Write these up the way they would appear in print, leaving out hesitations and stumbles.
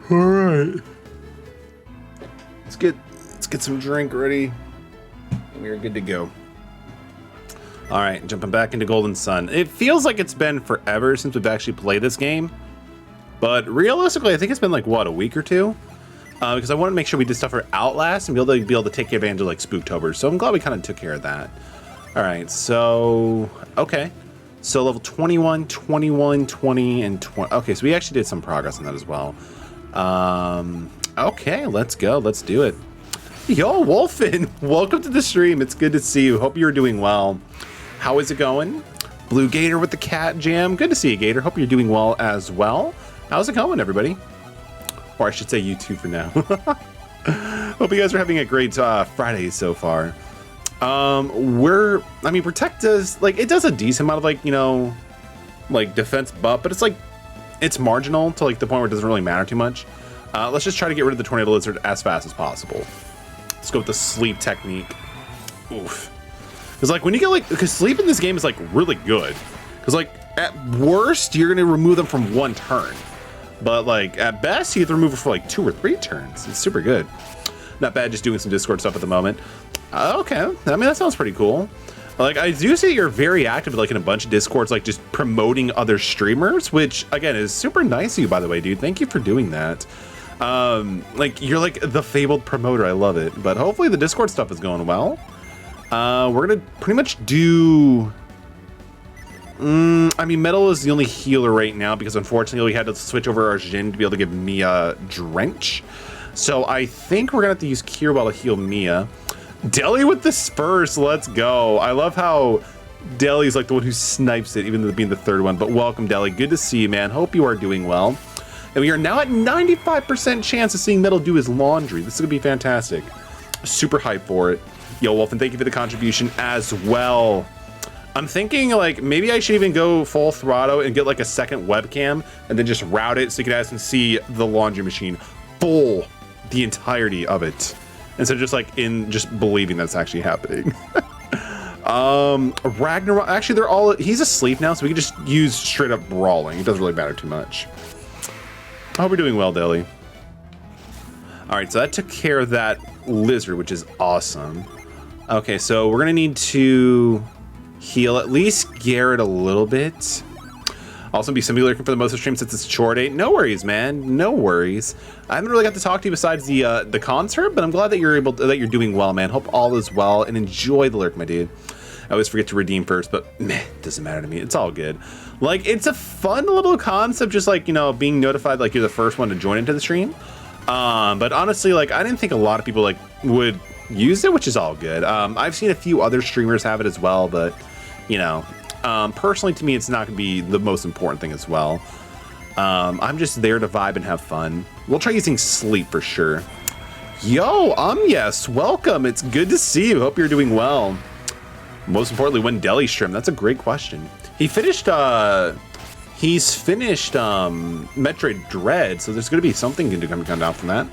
All right. Let's get some drink ready. We are good to go. All right, jumping back into Golden Sun. It feels like it's been forever since we've actually played this game, but realistically, I think it's been like what, a week or two? Because I want to make sure we did stuff for Outlast and be able to take advantage of like Spooktober. So I'm glad we kind of took care of that. All right, so okay, so level 21, 21, 20, and 20. Okay, so we actually did some progress on that as well. Okay, let's go. Let's do it. Yo, Wolfen, welcome to the stream. It's good to see you. Hope you're doing well. How is it going? Blue Gator with the cat jam. Good to see you, Gator. Hope you're doing well as well. How's it going, everybody? Or I should say you two for now. Hope you guys are having a great Friday so far. Protect does, like, it does a decent amount of, like, you know, like defense buff, but it's like, it's marginal to like the point where it doesn't really matter too much. Let's just try to get rid of the Tornado Lizard as fast as possible. Let's go with the sleep technique. Oof. It's like when you get like, because sleep in this game is like really good. Because like at worst, you're going to remove them from one turn. But like at best, you have to remove it for like 2 or 3 turns. It's super good. Not bad, just doing some Discord stuff at the moment. Okay, I mean, that sounds pretty cool. Like, I do see you're very active, like, in a bunch of Discords, like, just promoting other streamers, which, again, is super nice of you, by the way, dude. Thank you for doing that. Like, you're, like, the fabled promoter. I love it. But hopefully the Discord stuff is going well. We're gonna pretty much do... I mean, Metal is the only healer right now, because, unfortunately, we had to switch over our Jhin to be able to give Mia Drench. So I think we're gonna have to use Kirwell to heal Mia. Deli with the Spurs, let's go. I love how Deli's like the one who snipes it, even though being the third one. But welcome, Deli. Good to see you, man. Hope you are doing well. And we are now at 95% chance of seeing Metal do his laundry. This is gonna be fantastic. Super hyped for it. Yo, Wolf, and thank you for the contribution as well. I'm thinking like maybe I should even go full throttle and get like a second webcam and then just route it so you guys can see the laundry machine full, the entirety of it. Instead of just like just believing that's actually happening. Ragnarok, actually he's asleep now, so we can just use straight up brawling. It doesn't really matter too much. I hope we're doing well, Deli. All right, so that took care of that lizard, which is awesome. Okay, so we're gonna need to heal at least Garrett a little bit. Also be simply lurking for the most of the stream since it's chore day. No worries, man. No worries. I haven't really got to talk to you besides the concert, but I'm glad that you're doing well, man. Hope all is well and enjoy the lurk, my dude. I always forget to redeem first, but meh, doesn't matter to me. It's all good. Like, it's a fun little concept, just like, you know, being notified like you're the first one to join into the stream. But honestly, like, I didn't think a lot of people like would use it, which is all good. I've seen a few other streamers have it as well, but you know. Personally, to me, it's not going to be the most important thing as well. I'm just there to vibe and have fun. We'll try using sleep for sure. Yo, yes, welcome. It's good to see you. Hope you're doing well. Most importantly, when Deli stream? That's a great question. He's finished Metroid Dread, so there's going to be something going to come down from that.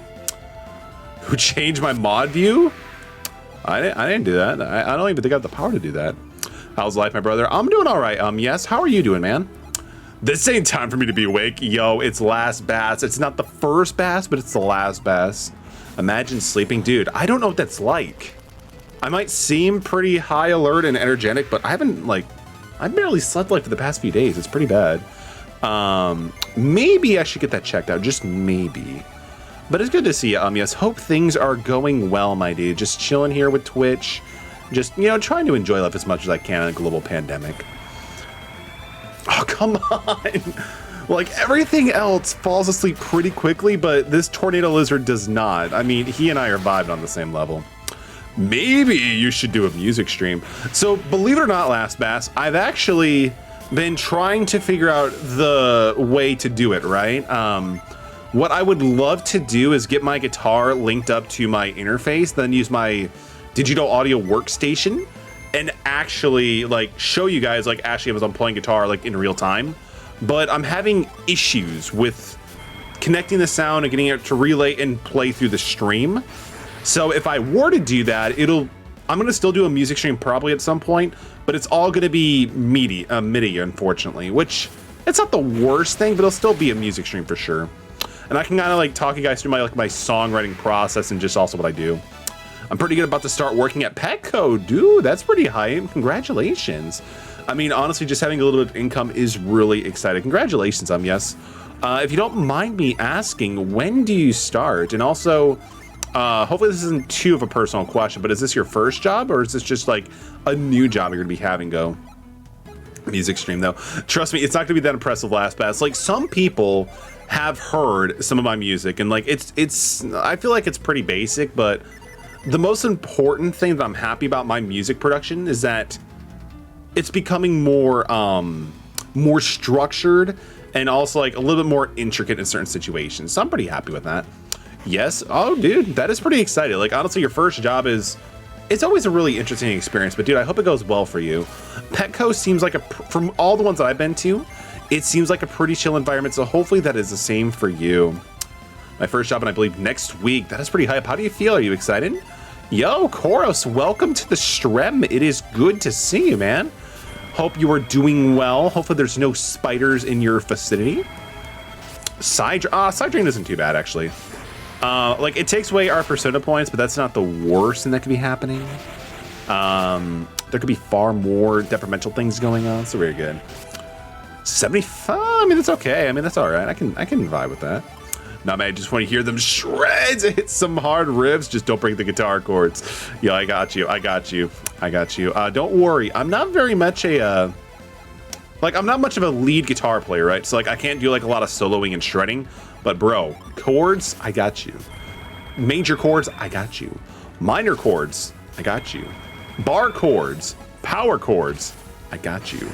Who changed my mod view? I didn't do that. I don't even think I have the power to do that. How's life, my brother? I'm doing all right. Yes, how are you doing, man? This ain't time for me to be awake. Yo, it's last bass. It's not the first bass, but it's the last bass. Imagine sleeping. Dude, I don't know what that's like. I might seem pretty high alert and energetic, but I barely slept like for the past few days. It's pretty bad. Maybe I should get that checked out. Just maybe. But it's good to see you. Yes, hope things are going well, my dude. Just chilling here with Twitch. Just, you know, trying to enjoy life as much as I can in a global pandemic. Oh, come on. Like, everything else falls asleep pretty quickly, but this Tornado Lizard does not. I mean, he and I are vibing on the same level. Maybe you should do a music stream. So, believe it or not, Last Bass, I've actually been trying to figure out the way to do it, right? What I would love to do is get my guitar linked up to my interface, then use my digital audio workstation and actually like show you guys like actually as I'm playing guitar like in real time. But I'm having issues with connecting the sound and getting it to relay and play through the stream. So if I were to do that, I'm gonna still do a music stream probably at some point, but it's all gonna be MIDI, unfortunately, which it's not the worst thing, but it'll still be a music stream for sure. and I can kind of like talk you guys through my my songwriting process and just also what I do. I'm pretty good about to start working at Petco, dude. That's pretty hype. Congratulations. I mean, honestly, just having a little bit of income is really exciting. Congratulations, yes. If you don't mind me asking, when do you start? And also, hopefully this isn't too of a personal question, but is this your first job or is this just like a new job you're gonna be having go? Music stream though. Trust me, it's not gonna be that impressive last pass. Like some people have heard some of my music and like it's I feel like it's pretty basic, but the most important thing that I'm happy about my music production is that it's becoming more more structured and also like a little bit more intricate in certain situations. So I'm pretty happy with that. Yes. Oh, dude, that is pretty exciting. Like honestly, your first job it's always a really interesting experience, but dude, I hope it goes well for you. Petco seems like from all the ones that I've been to, it seems like a pretty chill environment. So hopefully that is the same for you. My first job, and I believe next week. That is pretty hype. How do you feel? Are you excited? Yo, Koros, welcome to the stream. It is good to see you, man. Hope you are doing well. Hopefully there's no spiders in your vicinity. Side drain isn't too bad, actually. Like, it takes away our persona points, but that's not the worst thing that could be happening. There could be far more detrimental things going on, so very good. 75, I mean, that's okay. I mean, that's all right. I can vibe with that. Nah, man, I just want to hear them shreds. Hit some hard riffs. Just don't break the guitar chords. Yo, I got you. I got you. I got you. Don't worry. I'm not very much a, like, I'm not much of a lead guitar player, right? So, like, I can't do, like, a lot of soloing and shredding. But, bro, chords, I got you. Major chords, I got you. Minor chords, I got you. Bar chords, power chords, I got you.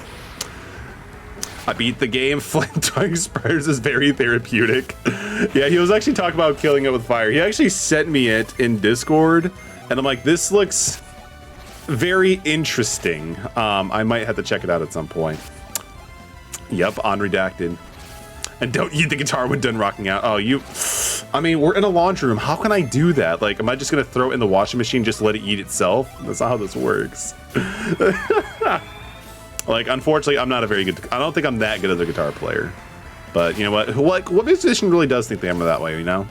I beat the game. Flint throwing spiders is very therapeutic. Yeah, he was actually talking about killing it with fire. He actually sent me it in Discord, and I'm like, this looks very interesting. I might have to check it out at some point. Yep, unredacted. And don't eat the guitar when done rocking out. Oh, I mean, we're in a laundry room. How can I do that? Like, am I just gonna throw it in the washing machine, just let it eat itself? That's not how this works. Like, unfortunately, I'm not a very good, I don't think I'm that good as a guitar player. But you know what? Like, what musician really does think they are that way, you know?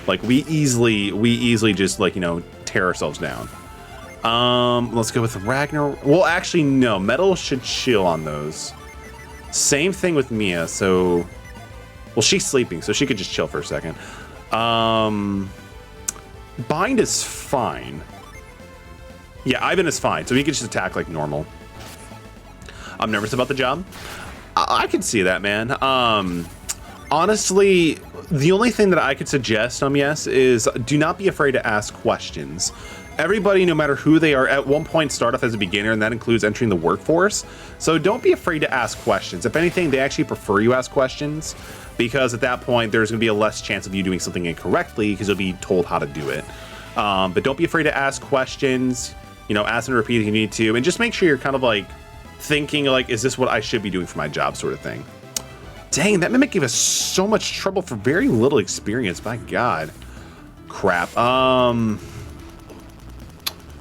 Like, we easily just, like, you know, tear ourselves down. Let's go with Ragnar. Well, actually, no. Metal should chill on those. Same thing with Mia, so... Well, she's sleeping, so she could just chill for a second. Bind is fine. Yeah, Ivan is fine, so he can just attack like normal. I'm nervous about the job. I can see that, man. Honestly, the only thing that I could suggest, yes, is do not be afraid to ask questions. Everybody, no matter who they are, at one point start off as a beginner, and that includes entering the workforce. So don't be afraid to ask questions. If anything, they actually prefer you ask questions, because at that point, there's going to be a less chance of you doing something incorrectly, because you'll be told how to do it. But don't be afraid to ask questions. You know, ask and repeat if you need to, and just make sure you're kind of like thinking like, is this what I should be doing for my job, sort of thing. Dang, that mimic gave us so much trouble for very little experience. My God, crap.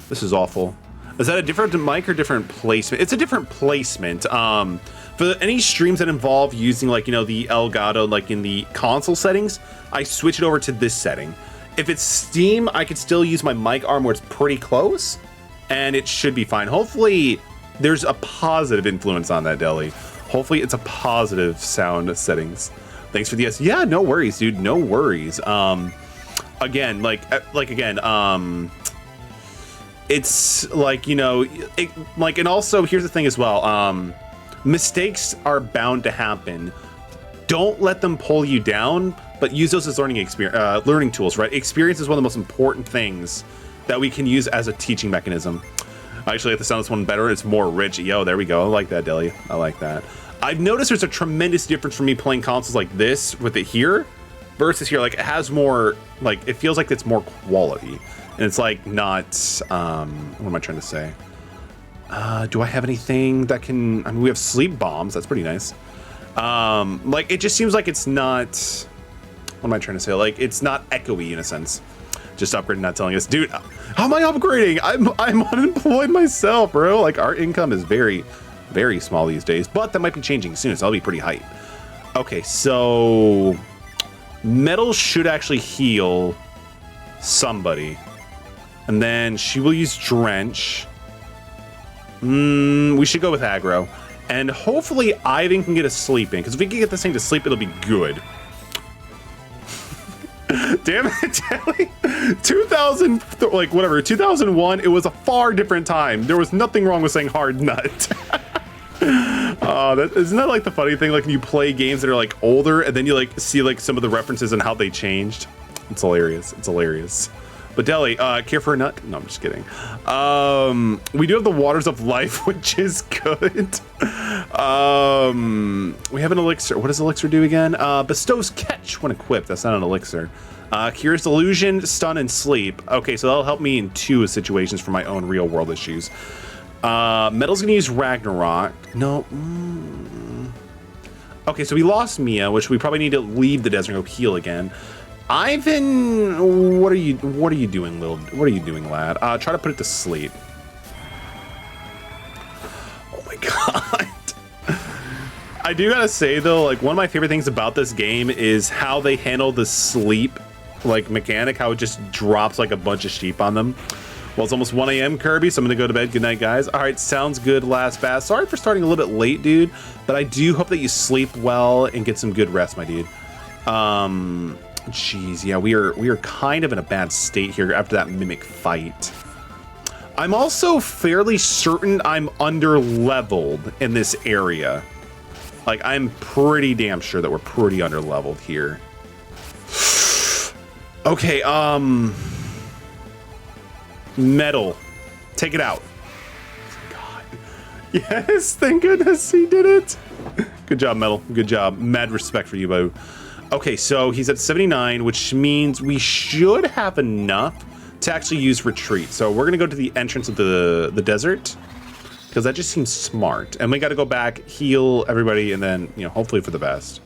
This is awful. Is that a different mic or different placement? It's a different placement. For any streams that involve using, like, you know, the Elgato, like in the console settings, I switch it over to this setting. If it's Steam, I could still use my mic arm where it's pretty close, and it should be fine. Hopefully, there's a positive influence on that, Deli. Hopefully, it's a positive sound settings. Thanks for the yes. Yeah, no worries, dude. No worries. Again, it's like, you know, and also here's the thing as well. Mistakes are bound to happen. Don't let them pull you down, but use those as learning tools, right? Experience is one of the most important things that we can use as a teaching mechanism. I actually like the sound of this one better. It's more rich. Yo, there we go. I like that, Deli. I like that. I've noticed there's a tremendous difference for me playing consoles like this with it here versus here. Like, it has more, like, it feels like it's more quality. And it's like not, what am I trying to say? Do I have anything that can, I mean, we have sleep bombs. That's pretty nice. Like, it just seems like it's not, what am I trying to say? Like, it's not echoey in a sense. Just upgrading, not telling us, dude, how am I upgrading? I'm unemployed myself, bro. Like, our income is very, very small these days, but that might be changing soon, so I'll be pretty hype. Okay, so Metal should actually heal somebody. And then she will use Drench. We should go with aggro. And hopefully Ivan can get a sleep in, because if we can get this thing to sleep, it'll be good. Damn it, Telly. 2000, like whatever, 2001, it was a far different time. There was nothing wrong with saying hard nut. Isn't that like the funny thing? Like when you play games that are like older and then you like see like some of the references and how they changed. It's hilarious. It's hilarious. But Deli, care for a nut? No, I'm just kidding. We do have the Waters of Life, which is good. We have an elixir. What does elixir do again? Bestows catch when equipped. That's not an elixir. Cures illusion, stun, and sleep. Okay, so that'll help me in 2 situations for my own real world issues. Metal's gonna use Ragnarok. No. Okay, so we lost Mia, which we probably need to leave the desert and go heal again. Ivan, what are you doing, lad? Try to put it to sleep. Oh my god. I do gotta say though, like one of my favorite things about this game is how they handle the sleep like mechanic, how it just drops like a bunch of sheep on them. Well, it's almost 1 a.m. Kirby, so I'm gonna go to bed. Good night, guys. All right, sounds good, Last Bass. Sorry for starting a little bit late, dude, but I do hope that you sleep well and get some good rest, my dude. Jeez, yeah, we are kind of in a bad state here after that mimic fight. I'm also fairly certain I'm under-leveled in this area. Like, I'm pretty damn sure that we're pretty under-leveled here. Okay, Metal. Take it out. God. Yes, thank goodness he did it. Good job, Metal. Good job. Mad respect for you, bro. Okay, so he's at 79, which means we should have enough to actually use retreat. So we're gonna go to the entrance of the desert, because that just seems smart. And we got to go back, heal everybody, and then, you know, hopefully for the best.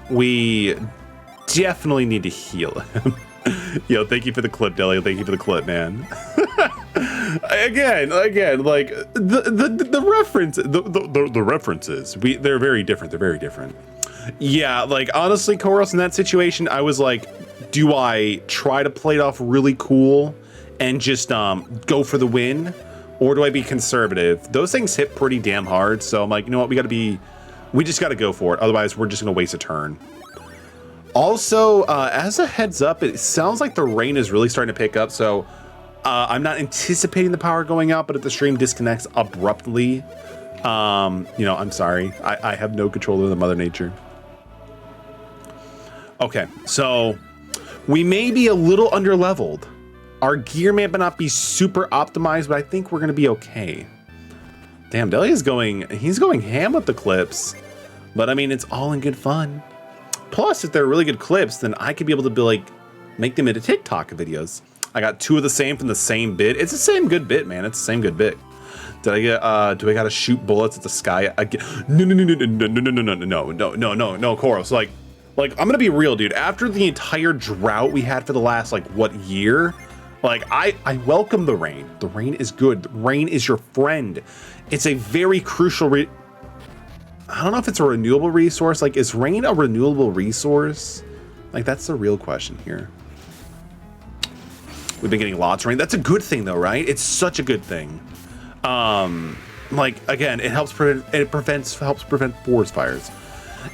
We definitely need to heal him. Yo, thank you for the clip, Delio. Thank you for the clip, man. again, like the references, they're very different. They're very different. Yeah, like honestly, Koros, in that situation, I was like, do I try to play it off really cool and just go for the win, or do I be conservative? Those things hit pretty damn hard, so I'm like, you know what, we just got to go for it. Otherwise, we're just gonna waste a turn. Also, as a heads up, it sounds like the rain is really starting to pick up, so I'm not anticipating the power going out, but if the stream disconnects abruptly, you know, I'm sorry. I have no control over the Mother Nature. Okay, so we may be a little under-leveled. Our gear may not be super optimized, but I think we're going to be okay. Damn, Delia's he's going ham with the clips, but I mean, it's all in good fun. Plus, if they're really good clips, then I could be able to make them into TikTok videos. I got 2 of the same from the same bit. It's the same good bit, man. It's the same good bit. Did I get, do I gotta shoot bullets at the sky again? No, Koros. Like, I'm gonna be real, dude. After the entire drought we had for the last, like, what, year? Like, I welcome the rain. The rain is good. The rain is your friend. It's a very crucial I don't know if it's a renewable resource. Like, is rain a renewable resource? Like, that's the real question here. We've been getting lots of rain. That's a good thing, though, right? It's such a good thing. Like, again, it helps prevent forest fires.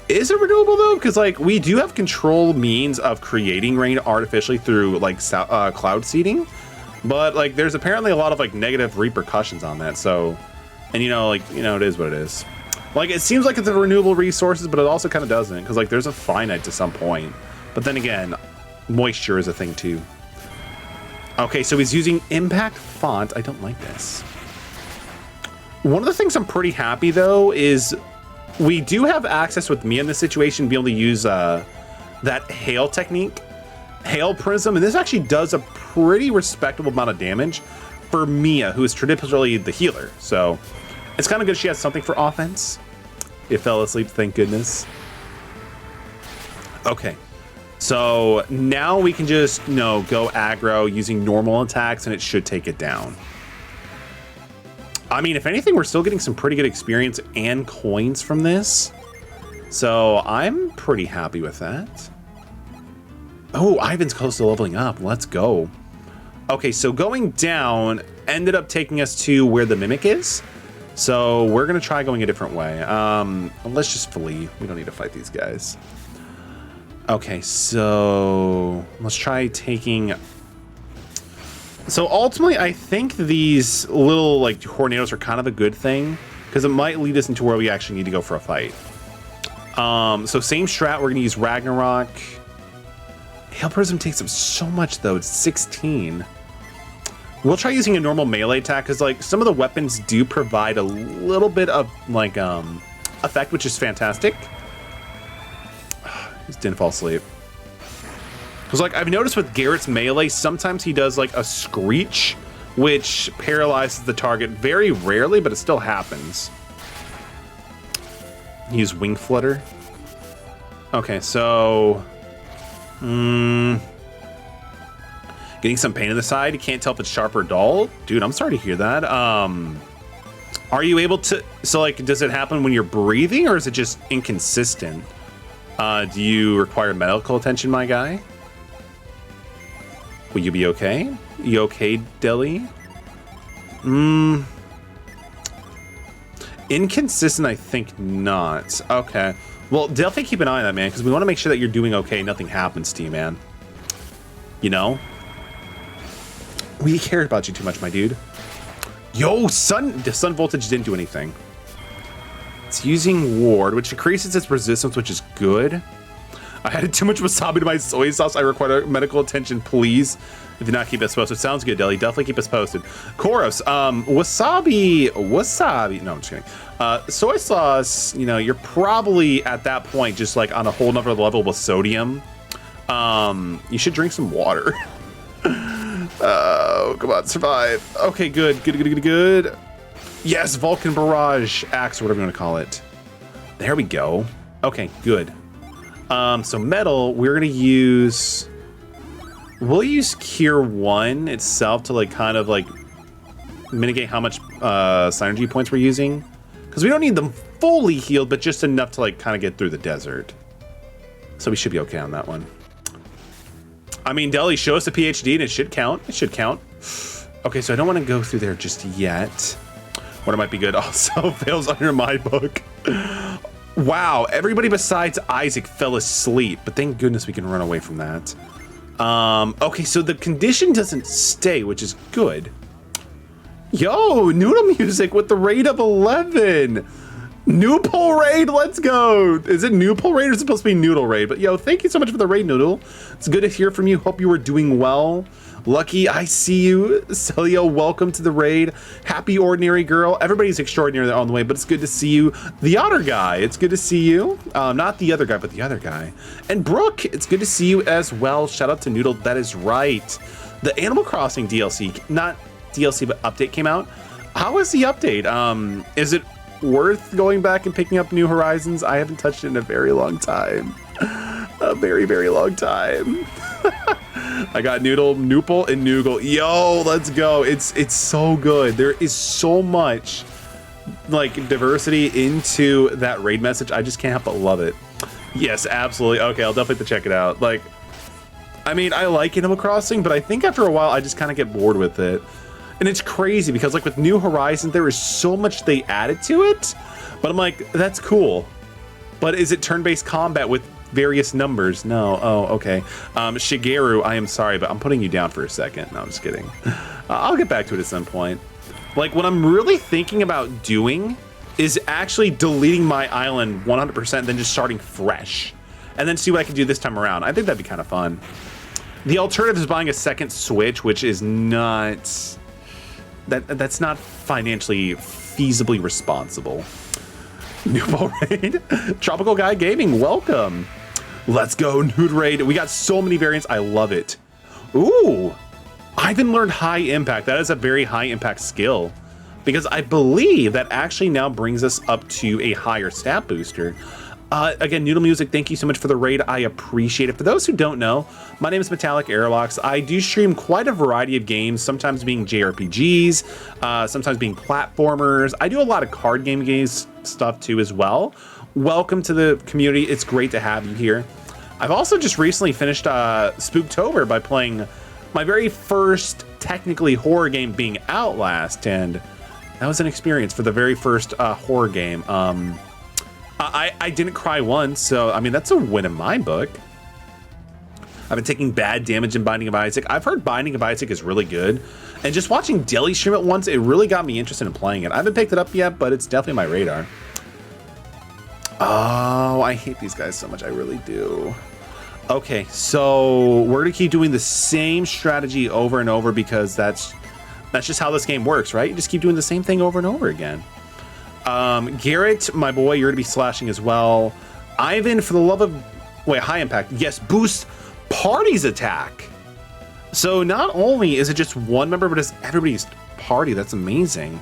Is it renewable, though? Because, like, we do have control means of creating rain artificially through, like, cloud seeding. But, like, there's apparently a lot of, like, negative repercussions on that. So, and, you know, it is what it is. Like, it seems like it's a renewable resources, but it also kind of doesn't, because, like, there's a finite to some point. But then again, moisture is a thing, too. Okay, so he's using impact font. I don't like this. One of the things I'm pretty happy, though, is we do have access with me in this situation, be able to use that hail technique, hail prism, and this actually does a pretty respectable amount of damage for Mia, who is traditionally the healer. So it's kind of good she has something for offense. It fell asleep, thank goodness. Okay, so now we can just, go aggro using normal attacks, and it should take it down. I mean, if anything, we're still getting some pretty good experience and coins from this. So I'm pretty happy with that. Oh, Ivan's close to leveling up. Let's go. Okay, so going down ended up taking us to where the Mimic is. So we're going to try going a different way. Let's just flee. We don't need to fight these guys. Okay, so let's try taking... So ultimately, I think these little like tornadoes are kind of a good thing because it might lead us into where we actually need to go for a fight. So same strat, we're going to use Ragnarok. Hail Prism takes up so much though, it's 16. We'll try using a normal melee attack because like some of the weapons do provide a little bit of like effect, which is fantastic. Just didn't fall asleep. Because like I've noticed with Garrett's melee, sometimes he does like a screech, which paralyzes the target very rarely, but it still happens. Use Wing Flutter. Okay, so getting some pain in the side. You can't tell if it's sharp or dull. Dude, I'm sorry to hear that. Are you able to, so like, does it happen when you're breathing or is it just inconsistent? Do you require medical attention, my guy? Will you be okay? You okay, Deli? Inconsistent, I think not. Okay. Well, definitely keep an eye on that, man, because we want to make sure that you're doing okay. Nothing happens to you, man. You know? We cared about you too much, my dude. Yo, the sun voltage didn't do anything. It's using ward, which increases its resistance, which is good. I added too much wasabi to my soy sauce. I require medical attention, please. If you not keep us posted. Sounds good, Deli. Definitely keep us posted. Koros, wasabi. No, I'm just kidding. Soy sauce, you know, you're probably at that point just like on a whole nother level with sodium. You should drink some water. Oh, come on, survive. Okay, good. Yes, Vulcan Barrage Axe, or whatever you want to call it. There we go. Okay, good. So metal, we're gonna use... We'll use Cure 1 itself to like kind of like mitigate how much synergy points we're using. Because we don't need them fully healed, but just enough to like kind of get through the desert. So we should be okay on that one. I mean, Deli, show us a PhD and it should count. It should count. Okay, so I don't want to go through there just yet. What might be good also fails under my book. Wow, everybody besides Isaac fell asleep, but thank goodness we can run away from that. Okay, so the condition doesn't stay, which is good. Yo, Noodle Music with the raid of 11. Noopole raid, let's go. Is it Noopole raid or is it supposed to be Noodle raid? But yo, thank you so much for the raid, Noodle. It's good to hear from you. Hope you were doing well. Lucky, I see you. Celio, welcome to the raid. Happy Ordinary Girl. Everybody's extraordinary on the way, but it's good to see you. The Otter Guy, it's good to see you. Not the other guy, but the other guy. And Brooke, it's good to see you as well. Shout out to Noodle, that is right. The Animal Crossing DLC, not DLC, but update came out. How is the update? Is it worth going back and picking up New Horizons? I haven't touched it in a very long time. A very, very long time. I got Noopole, and Noogle. Yo, let's go. It's so good. There is so much like diversity into that raid message. I just can't help but love it. Yes, absolutely. Okay, I'll definitely have to check it out. Like, I mean, I like Animal Crossing, but I think after a while, I just kind of get bored with it. And it's crazy because like with New Horizons, there is so much they added to it, but I'm like, that's cool. But is it turn-based combat with various numbers? No. Oh, okay. Shigeru, I am sorry, but I'm putting you down for a second. No, I'm just kidding. I'll get back to it at some point. Like what I'm really thinking about doing is actually deleting my island 100%, then just starting fresh and then see what I can do this time around. I think that'd be kind of fun. The alternative is buying a second Switch, which is not... That's not financially feasibly responsible. Noopole raid. Tropical Guy Gaming, welcome. Let's go, Nude Raid. We got so many variants. I love it. Ooh, Ivan learned High Impact. That is a very high impact skill because I believe that actually now brings us up to a higher stat booster. Again, Noodle Music, thank you so much for the raid. I appreciate it. For those who don't know, my name is Metallic Airlocks. I do stream quite a variety of games, sometimes being JRPGs, sometimes being platformers. I do a lot of card game games stuff too as well. welcome to the community. It's great to have you here. I've also just recently finished Spooktober by playing my very first technically horror game, being Outlast, and that was an experience for the very first horror game. I didn't cry once, so I mean that's a win in my book. I've been taking bad damage in Binding of Isaac. I've heard Binding of Isaac is really good, and just watching Deli stream it once, it really got me interested in playing it. I haven't picked it up yet, but it's definitely on my radar. Oh, I hate these guys so much. I really do. Okay, so we're gonna keep doing the same strategy over and over because that's just how this game works, right? You just keep doing the same thing over and over again. Garrett, my boy, you're gonna be slashing as well. Ivan, for the love of... Wait, high impact. Yes, boost party's attack. So not only is it just one member, but it's everybody's party. That's amazing.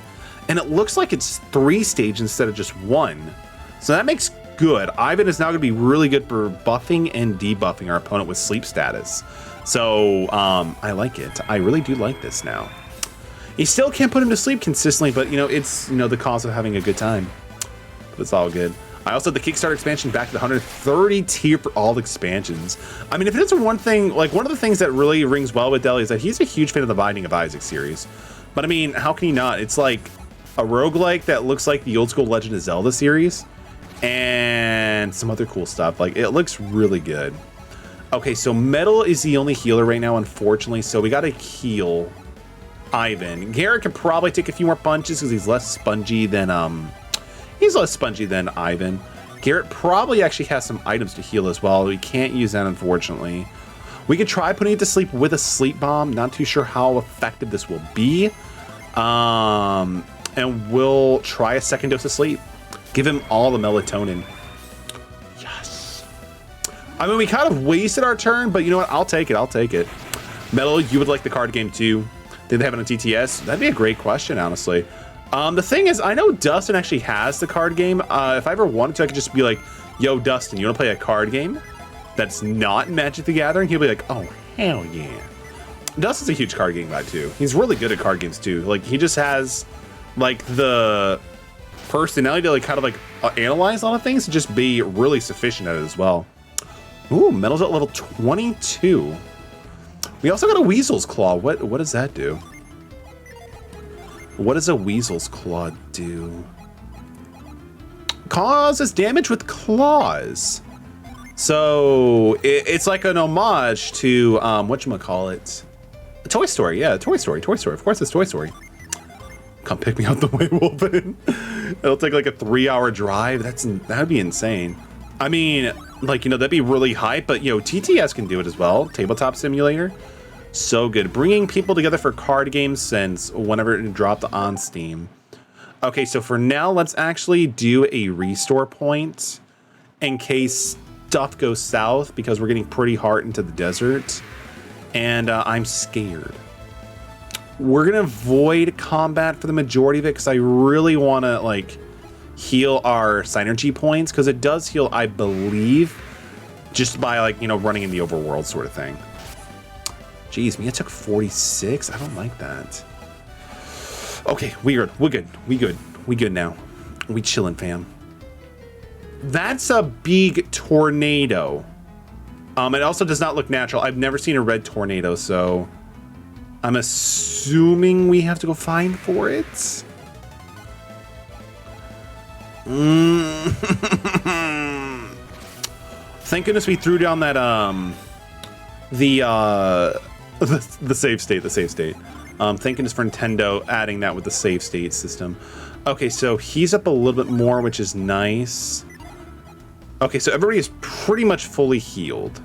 And it looks like it's 3 stages instead of just 1. So that makes good. Ivan is now going to be really good for buffing and debuffing our opponent with sleep status. So I like it. I really do like this now. You still can't put him to sleep consistently, but it's the cause of having a good time. But it's all good. I also had the Kickstarter expansion back to the 130 tier for all the expansions. I mean, if it is one thing, like one of the things that really rings well with Deli is that he's a huge fan of the Binding of Isaac series. But I mean, how can he not? It's like a roguelike that looks like the old school Legend of Zelda series and some other cool stuff. Like, it looks really good. Okay, so Metal is the only healer right now, unfortunately, so we got to heal Ivan. Garrett could probably take a few more punches because he's less spongy than Ivan. Garrett probably actually has some items to heal as well. We can't use that, unfortunately. We could try putting it to sleep with a sleep bomb. Not too sure how effective this will be. And we'll try a second dose of sleep. Give him all the melatonin. Yes. I mean, we kind of wasted our turn, but you know what? I'll take it. I'll take it. Metal, you would like the card game too. Did they have it on TTS? That'd be a great question, honestly. The thing is, I know Dustin actually has the card game. If I ever wanted to, I could just be like, yo, Dustin, you want to play a card game that's not Magic the Gathering? He'll be like, oh, hell yeah. Dustin's a huge card game guy, too. He's really good at card games, too. Like, he just has, like, the personality to, like, kind of, like, analyze a lot of things and just be really sufficient at it as well. Ooh, Metal's at level 22. We also got a Weasel's Claw. What does that do? What does a Weasel's Claw do? Causes damage with claws. So it's like an homage to whatchamacallit? Toy Story, yeah, Toy Story. Of course it's Toy Story. Come pick me up the way, Wolfen. It'll take like a 3-hour drive. That'd be insane. I mean, like, that'd be really hype, but TTS can do it as well. Tabletop Simulator. So good. Bringing people together for card games since whenever it dropped on Steam. Okay, so for now, let's actually do a restore point in case stuff goes south because we're getting pretty hard into the desert and I'm scared. We're going to avoid combat for the majority of it because I really want to, like, heal our synergy points because it does heal, I believe, just by, like, running in the overworld sort of thing. Jeez, Mia took 46? I don't like that. Okay, we're good now. We chillin', fam. That's a big tornado. It also does not look natural. I've never seen a red tornado, so I'm assuming we have to go find for it. Thank goodness we threw down that the save state. Thank goodness for Nintendo adding that with the save state system. Okay, so he's up a little bit more, which is nice. Okay, so everybody is pretty much fully healed.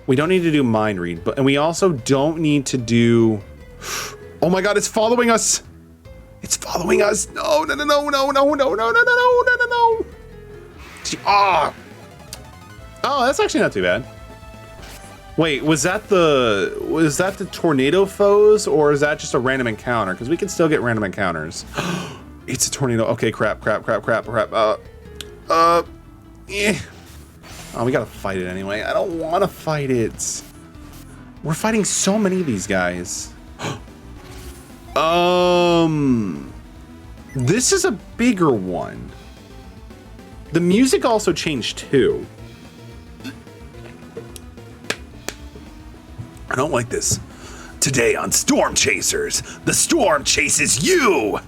We don't need to do mind read, and we also don't need to do... Oh my god, it's following us! It's following us! No. Oh, that's actually not too bad. Wait, was that the tornado foes, or is that just a random encounter? Because we can still get random encounters. It's a tornado. Okay, crap. Yeah. Oh, we gotta fight it anyway. I don't want to fight it. We're fighting so many of these guys. This is a bigger one. The music also changed too. I don't like this. Today on Storm Chasers, the storm chases you.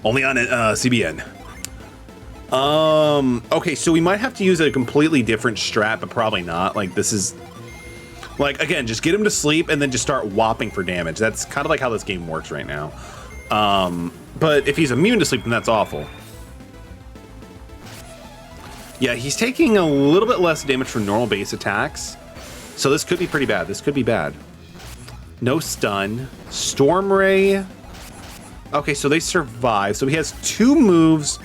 Only on CBN. Okay, so we might have to use a completely different strat, but probably not. Like, this is... Like, again, just get him to sleep and then just start whopping for damage. That's kind of like how this game works right now. But if he's immune to sleep, then that's awful. Yeah, he's taking a little bit less damage from normal base attacks. So this could be pretty bad. This could be bad. No stun. Storm Ray. Okay, so they survive. So he has 2 moves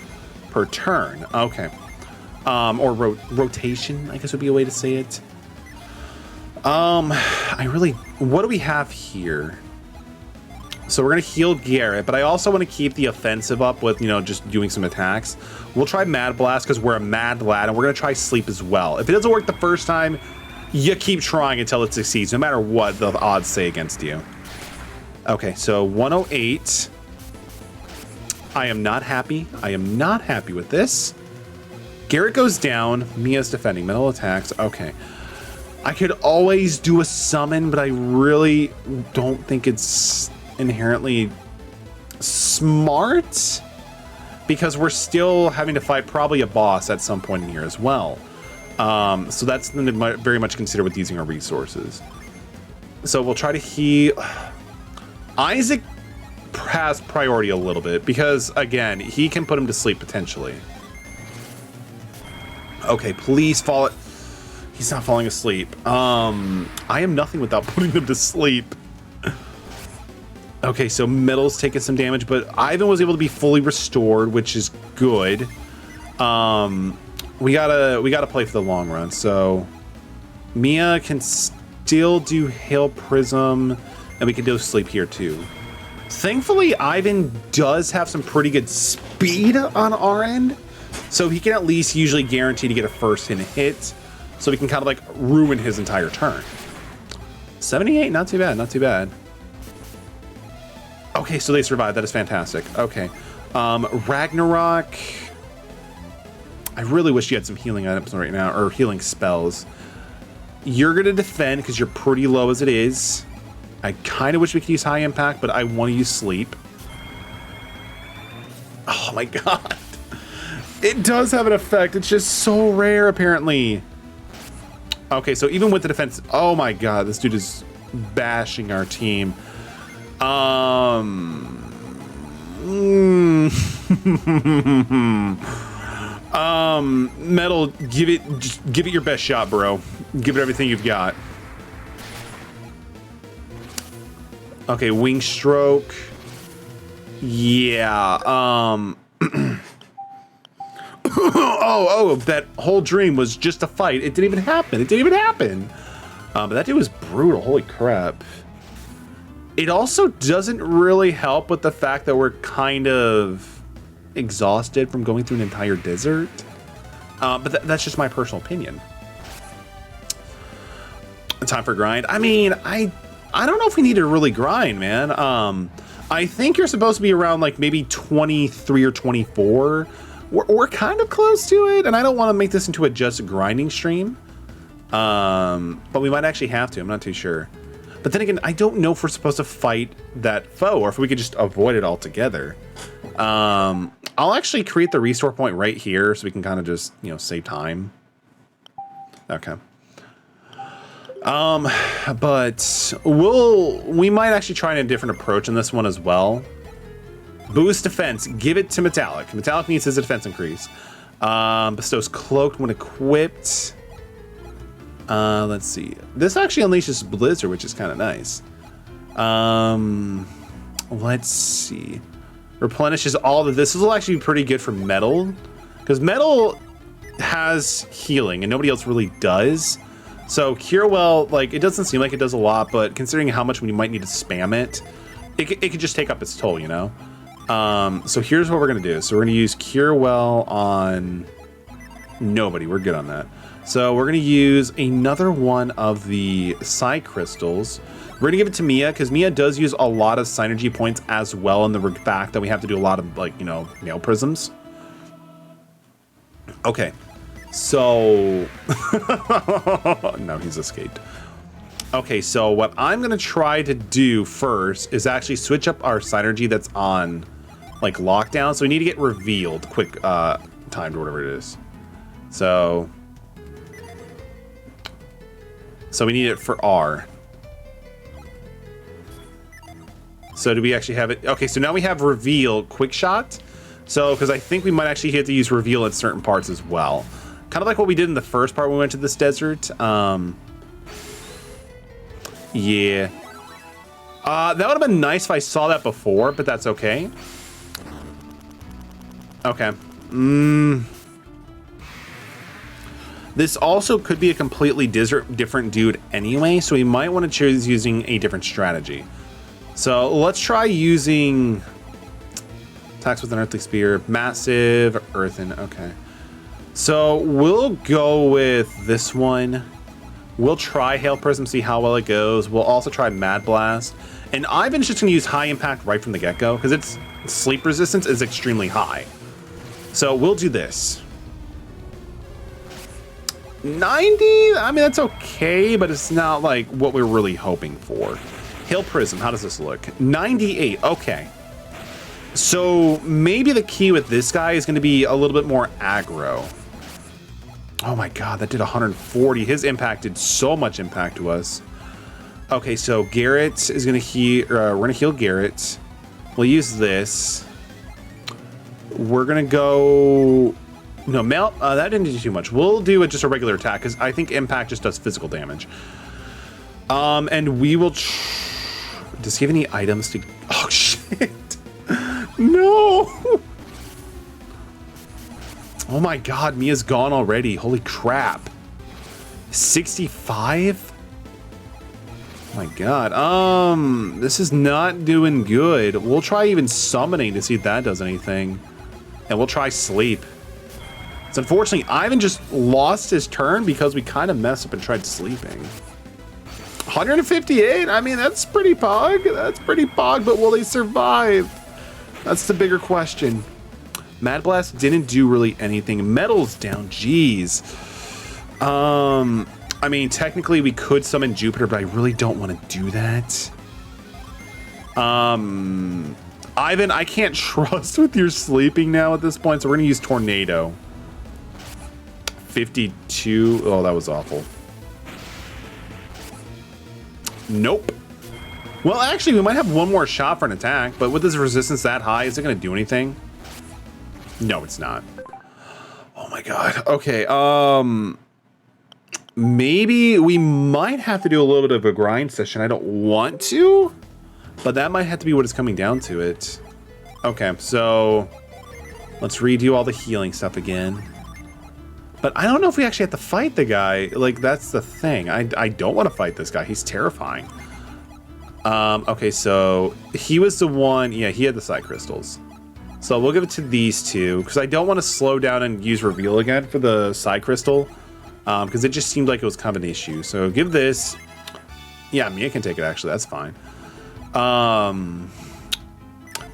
per turn. Okay. Or rotation, I guess would be a way to say it. What do we have here? So we're going to heal Garrett, but I also want to keep the offensive up with, you know, just doing some attacks. We'll try Mad Blast because we're a Mad Lad, and we're going to try Sleep as well. If it doesn't work the first time, you keep trying until it succeeds, no matter what the odds say against you. Okay, so 108. I am not happy. I am not happy with this. Garrett goes down. Mia's defending. Metal attacks. Okay. I could always do a summon, but I really don't think it's inherently smart because we're still having to fight probably a boss at some point in here as well. So that's something to very much consider with using our resources. So we'll try to heal. Isaac has priority a little bit because, again, he can put him to sleep potentially. Okay, please fall. He's not falling asleep. I am nothing without putting him to sleep. Okay, so Metal's taking some damage, but Ivan was able to be fully restored, which is good. We gotta play for the long run. So Mia can still do Hail Prism, and we can do Sleep here too. Thankfully, Ivan does have some pretty good speed on our end, so he can at least usually guarantee to get a first hit. So we can kind of like ruin his entire turn. 78, not too bad, not too bad. Okay, so they survived. That is fantastic. Okay. Ragnarok. I really wish you had some healing items right now, or healing spells. You're going to defend because you're pretty low as it is. I kind of wish we could use high impact, but I want to use sleep. Oh my god. It does have an effect. It's just so rare, apparently. Okay, so even with the defense, oh my god, this dude is bashing our team. Metal, give it your best shot, bro. Give it everything you've got. Okay, wing stroke. Yeah. Oh, that whole dream was just a fight. It didn't even happen. It didn't even happen. But that dude was brutal. Holy crap. It also doesn't really help with the fact that we're kind of exhausted from going through an entire desert. But that's just my personal opinion. Time for grind. I mean, I don't know if we need to really grind, man. I think you're supposed to be around like maybe 23 or 24. We're kind of close to it, and I don't want to make this into a just grinding stream. But we might actually have to. I'm not too sure. But then again, I don't know if we're supposed to fight that foe or if we could just avoid it altogether. I'll actually create the restore point right here so we can kind of just, you know, save time. Okay. But we might actually try a different approach in this one as well. Boost defense, give it to Metallic. Metallic needs his defense increase. Bestows cloaked when equipped. Let's see. This actually unleashes Blizzard, which is kind of nice. Let's see. Replenishes all of this. This will actually be pretty good for Metal, because Metal has healing and nobody else really does. So Cure Well, like, it doesn't seem like it does a lot, but considering how much we might need to spam it, it could just take up its toll, you know? So here's what we're gonna do. So we're gonna use Cure Well on nobody. We're good on that. So we're gonna use another one of the Psi Crystals. We're gonna give it to Mia, because Mia does use a lot of synergy points as well in the fact that we have to do a lot of, like, you know, nail prisms. Okay. So... no, he's escaped. Okay, so what I'm going to try to do first is actually switch up our synergy that's on, like, lockdown. So we need to get revealed quick timed or whatever it is. So we need it for R. So do we actually have it? Okay, so now we have reveal quick shot. So, because I think we might actually have to use reveal at certain parts as well. Kind of like what we did in the first part when we went to this desert. Yeah. That would have been nice if I saw that before, but that's okay. Okay. This also could be a completely different dude anyway, so we might want to choose using a different strategy. So let's try using attacks with an earthly spear, massive earthen. Okay. So we'll go with this one. We'll try Hail Prism, see how well it goes. We'll also try Mad Blast. And Ivan's just going to use High Impact right from the get-go because its sleep resistance is extremely high. So we'll do this. 90? I mean, that's okay, but it's not like what we're really hoping for. Hail Prism, how does this look? 98, okay. So maybe the key with this guy is going to be a little bit more aggro. Oh my god, that did 140. His impact did so much impact to us. Okay, so Garrett is going to heal. We're going to heal Garrett. We'll use this. We're going to go... No, Melt, that didn't do too much. We'll do just a regular attack because I think impact just does physical damage. And we will... Does he have any items to... Oh, shit. No. Oh my god, Mia's gone already. Holy crap. 65? Oh my god. This is not doing good. We'll try even summoning to see if that does anything. And we'll try sleep. So unfortunately, Ivan just lost his turn because we kind of messed up and tried sleeping. 158? I mean, that's pretty pog. That's pretty pog, but will they survive? That's the bigger question. Mad Blast didn't do really anything. Metal's down, jeez. I mean, technically we could summon Jupiter, but I really don't want to do that. Ivan, I can't trust with your sleeping now at this point, so we're gonna use Tornado. 52, oh, that was awful. Nope. Well, actually, we might have one more shot for an attack, but with this resistance that high, is it gonna do anything? No, it's not. Oh my god. Okay, maybe we might have to do a little bit of a grind session. I don't want to, but that might have to be what is coming down to it. Okay, so let's redo all the healing stuff again. But I don't know if we actually have to fight the guy. Like, that's the thing. I don't want to fight this guy. He's terrifying. Okay, so he was the one. Yeah, he had the Psy Crystals. So we'll give it to these two because I don't want to slow down and use Reveal again for the Psy Crystal because it just seemed like it was kind of an issue. So give this. Yeah, Mia can take it, actually. That's fine.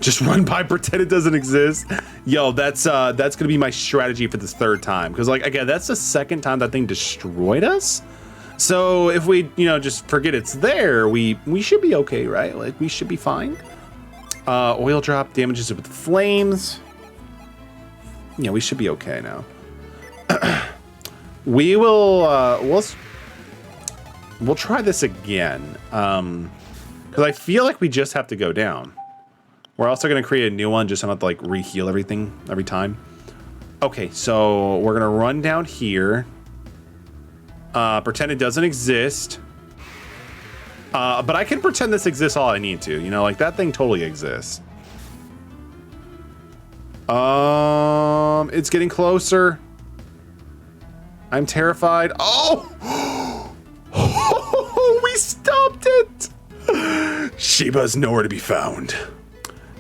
Just run by, pretend it doesn't exist. Yo, that's gonna be my strategy for this third time. Because, like, again, that's the second time that thing destroyed us. So if we, just forget it's there, we should be okay, right? Like, we should be fine. Oil drop damages it with flames. Yeah, we should be okay now. We will, we'll try this again. Because I feel like we just have to go down. We're also going to create a new one just to not, like, re-heal everything every time. Okay, so we're going to run down here. Pretend it doesn't exist. But I can pretend this exists all I need to. Like, that thing totally exists. It's getting closer. I'm terrified. Oh! We stopped it! Sheba's nowhere to be found.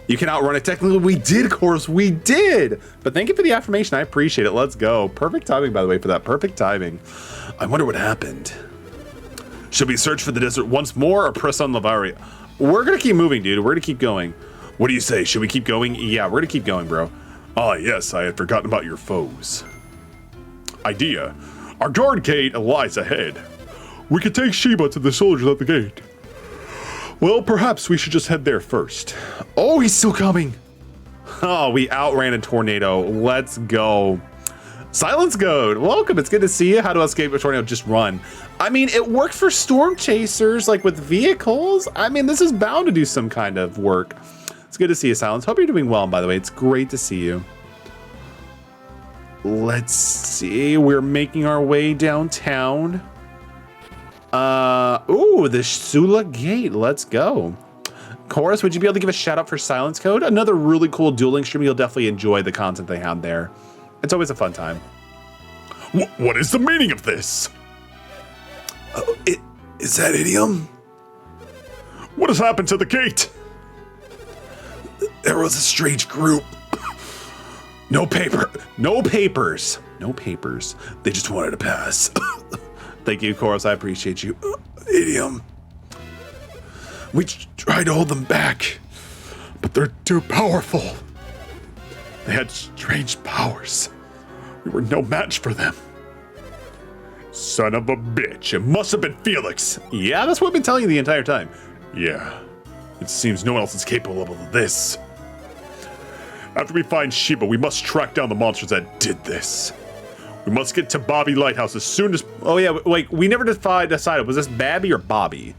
You can outrun it. Technically, we did, of course. We did. But thank you for the affirmation. I appreciate it. Let's go. Perfect timing, by the way, for that. Perfect timing. I wonder what happened. Should we search for the desert once more or press on Lavaria? We're going to keep moving, dude. We're going to keep going. What do you say? Should we keep going? Yeah, we're going to keep going, bro. Ah, yes. I had forgotten about your foes. idea. Our guard gate lies ahead. We could take Sheba to the soldiers at the gate. Well, perhaps we should just head there first. Oh, he's still coming. Oh, we outran a tornado. Let's go. Silence Goat, welcome. It's good to see you. How to escape a tornado? Just run. I mean, it worked for storm chasers, like with vehicles. I mean, this is bound to do some kind of work. It's good to see you, Silence. Hope you're doing well, by the way. It's great to see you. Let's see. We're making our way downtown. Ooh, the Sula Gate. Let's go. Chorus, would you be able to give a shout out for Silence Code? Another really cool dueling stream. You'll definitely enjoy the content they have there. It's always a fun time. What is the meaning of this? Is that idiom? What has happened to the gate? There was a strange group. No papers. They just wanted to pass. Thank you, Chorus. I appreciate you. Idiom. We tried to hold them back, but they're too powerful. They had strange powers. We were no match for them. Son of a bitch. It must have been Felix. Yeah, that's what I've been telling you the entire time. Yeah. It seems no one else is capable of this. After we find Sheba, we must track down the monsters that did this. We must get to Bobby Lighthouse as soon as... Oh yeah, wait, we never decided. Was this Babby or Bobby?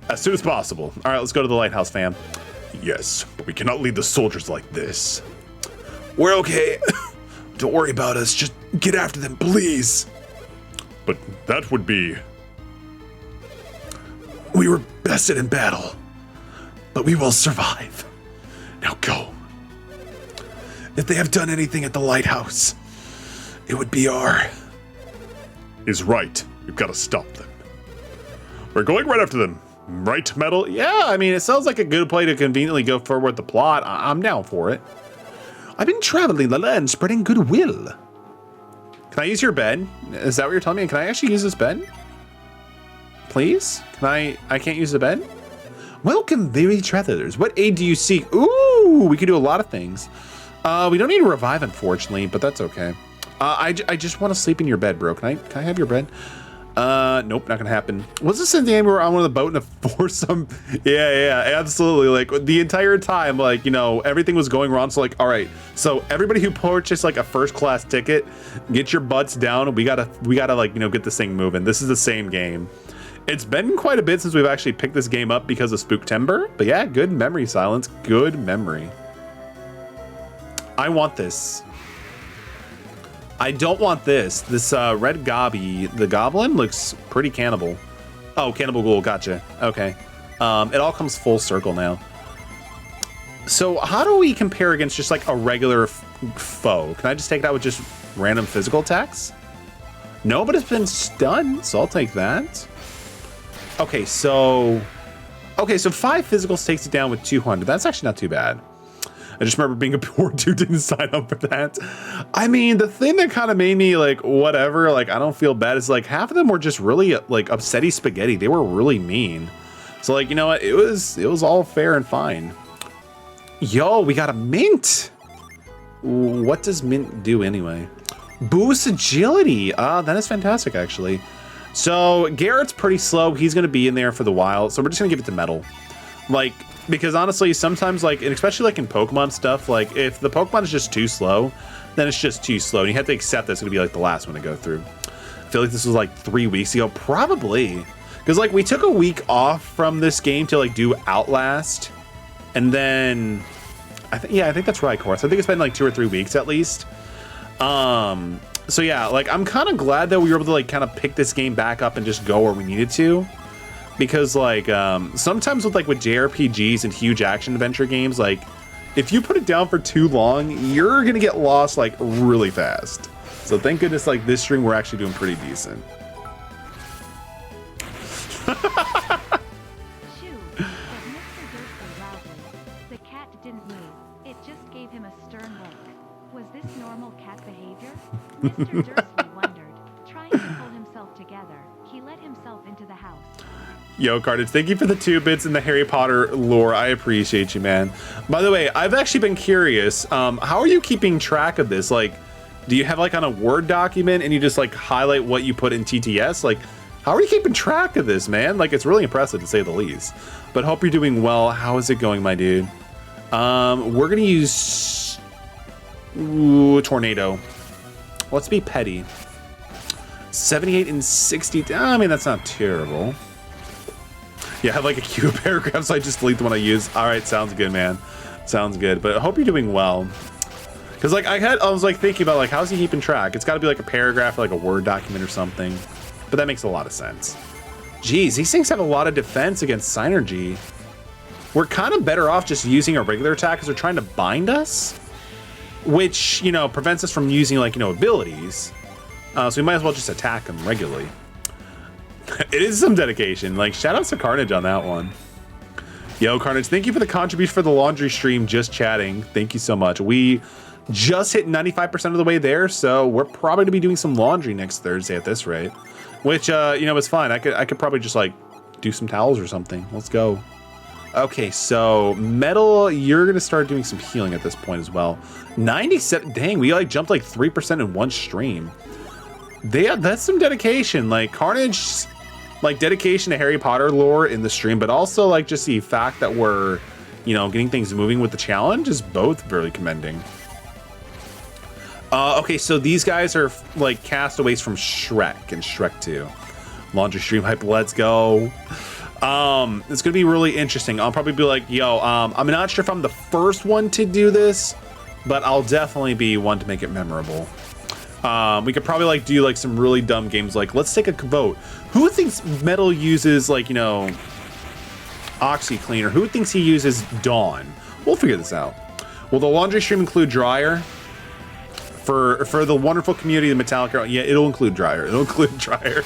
As soon as possible. All right, let's go to the lighthouse, fam. Yes, but we cannot leave the soldiers like this. We're okay. Don't worry about us. Just get after them, please. But that would be... We were bested in battle, but we will survive. Now go. If they have done anything at the lighthouse, it would be our... Is right. We've got to stop them. We're going right after them. Right, Metal? Yeah, I mean, it sounds like a good play to conveniently go forward the plot. I'm down for it. I've been traveling the land, spreading goodwill. Can I use your bed? Is that what you're telling me? Can I actually use this bed? Please? I can't use the bed? Welcome, weary travelers. What aid do you seek? Ooh, we could do a lot of things. We don't need to revive, unfortunately, but that's okay. I just want to sleep in your bed, bro. Can I have your bed? Nope, not gonna happen. Was this in the game where we're on the boat and a foursome? Yeah, absolutely. Like the entire time, like, you know, everything was going wrong. So like, all right, so everybody who purchased like a first class ticket, get your butts down. We gotta like, you know, get this thing moving. This is the same game. It's been quite a bit since we've actually picked this game up because of Spooktember. But yeah, good memory, Silence. Good memory. I want this. I don't want this. This red gobby, the goblin, looks pretty cannibal. Oh, cannibal ghoul, gotcha. Okay. It all comes full circle now. So how do we compare against just like a regular foe? Can I just take it out with just random physical attacks? No, but it's been stunned, so I'll take that. Okay, so 5 physicals takes it down with 200. That's actually not too bad. I just remember being a poor dude, didn't sign up for that. I mean, the thing that kind of made me like, whatever, like, I don't feel bad is like half of them were just really like upsetty spaghetti. They were really mean. So like, you know what? It was all fair and fine. Yo, we got a mint. What does mint do anyway? Boost agility. That is fantastic, actually. So Garrett's pretty slow. He's going to be in there for the while. So we're just going to give it to Metal. Like, because honestly, sometimes like, and especially like in Pokemon stuff, like if the Pokemon is just too slow, then it's just too slow. And you have to accept that's going to be like the last one to go through. I feel like this was like 3 weeks ago, probably. Because like we took a week off from this game to like do Outlast. And then I think that's right, Course. I think it's been like 2 or 3 weeks at least. So yeah, like I'm kind of glad that we were able to like kind of pick this game back up and just go where we needed to. Because like sometimes with JRPGs and huge action adventure games, like if you put it down for too long, you're gonna get lost like really fast. So thank goodness like this stream we're actually doing pretty decent. Shoo, but Mr. Dursley loudly. The cat didn't move. It just gave him a stern look. Was this normal cat behavior? Mr. Dursley wondered. Trying to pull himself together, he let himself into the house. Yo, Cartage, thank you for the 2 bits in the Harry Potter lore. I appreciate you, man. By the way, I've actually been curious. How are you keeping track of this? Like, Do you have like on a Word document and you just like highlight what you put in TTS? Like, how are you keeping track of this, man? Like, it's really impressive to say the least. But hope you're doing well. How is it going, my dude? We're gonna use Tornado. Let's be petty. 78 and 60. I mean, that's not terrible. Yeah, I have like a queue of paragraphs, so I just delete the one I use. All right, sounds good, man. Sounds good. But I hope you're doing well. Because like I was like thinking about like how's he keeping track? It's got to be like a paragraph, like a Word document or something. But that makes a lot of sense. Geez, these things have a lot of defense against Synergy. We're kind of better off just using a regular attack because they're trying to bind us, which, you know, prevents us from using like, you know, abilities. So we might as well just attack them regularly. It is some dedication. Like, shout outs to Carnage on that one. Yo, Carnage, thank you for the contribution for the laundry stream. Just chatting. Thank you so much. We just hit 95% of the way there, so we're probably gonna be doing some laundry next Thursday at this rate. Which, you know, is fine. I could probably just like do some towels or something. Let's go. Okay, so Metal, you're gonna start doing some healing at this point as well. 97. Dang, we like jumped like 3% in one stream. That's some dedication. Like Carnage, like dedication to Harry Potter lore in the stream, but also like just the fact that we're, you know, getting things moving with the challenge is both very commending. Okay, so these guys are like castaways from Shrek and Shrek 2. Laundry stream hype, let's go. It's gonna be really interesting. I'll probably be like, yo, I'm not sure if I'm the first one to do this, but I'll definitely be one to make it memorable. We could probably like do like some really dumb games, like let's take a vote. Who thinks Metal uses like, you know, OxyClean, or who thinks he uses Dawn? We'll figure this out. Will the laundry stream include dryer? For the wonderful community of Metallica, yeah, it'll include dryer. It'll include dryer.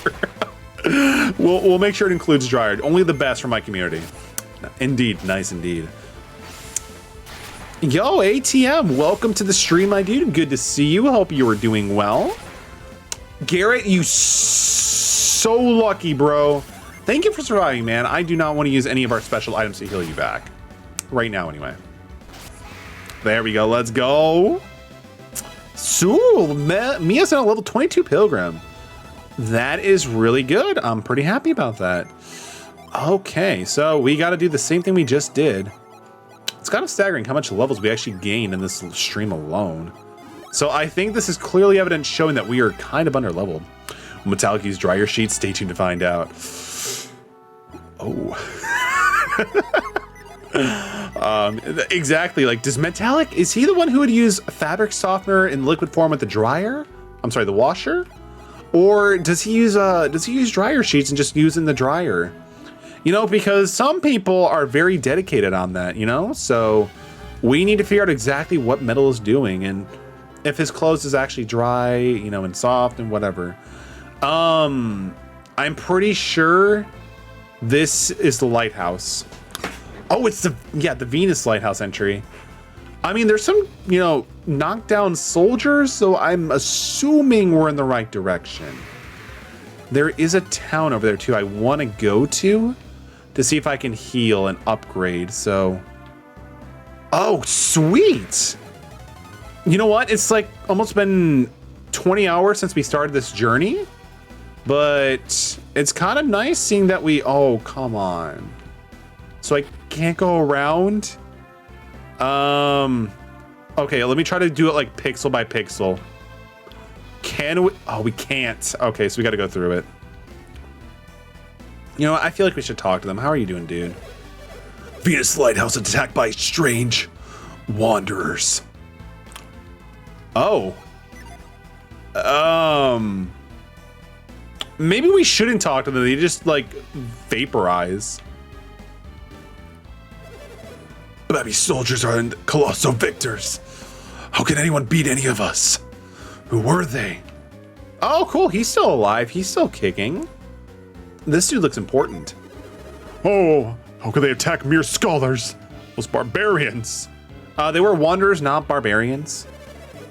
We'll make sure it includes dryer. Only the best for my community. Indeed, nice indeed. Yo, ATM, welcome to the stream, my dude. Good to see you. Hope you are doing well. Garrett, you so lucky, bro. Thank you for surviving, man. I do not want to use any of our special items to heal you back. Right now, anyway. There we go. Let's go. So, Mia's in a level 22 Pilgrim. That is really good. I'm pretty happy about that. Okay, so we got to do the same thing we just did. It's kind of staggering how much levels we actually gained in this stream alone. So I think this is clearly evidence showing that we are kind of under-leveled. Metallic use dryer sheets. Stay tuned to find out. Oh. Exactly. Like, does Metallic, is he the one who would use fabric softener in liquid form with the dryer? I'm sorry, the washer? Or does he use dryer sheets and just use in the dryer? You know, because some people are very dedicated on that, you know? So we need to figure out exactly what Metal is doing and if his clothes is actually dry, you know, and soft and whatever. I'm pretty sure this is the lighthouse. Oh, it's the Venus lighthouse entry. I mean, there's some, you know, knockdown soldiers, so I'm assuming we're in the right direction. There is a town over there too I want to go to see if I can heal and upgrade, so. Oh, sweet. You know what? It's like almost been 20 hours since we started this journey, but it's kind of nice seeing that oh, come on. So I can't go around. Okay, let me try to do it like pixel by pixel. Can we? Oh, we can't. Okay, so we got to go through it. You know what? I feel like we should talk to them. How are you doing, dude? Venus Lighthouse attacked by strange wanderers. Oh. Maybe we shouldn't talk to them. They just like vaporize. Baby soldiers are colossal victors. How can anyone beat any of us? Who were they? Oh, cool. He's still alive. He's still kicking. This dude looks important. Oh, how could they attack mere scholars? Those barbarians. They were wanderers, not barbarians.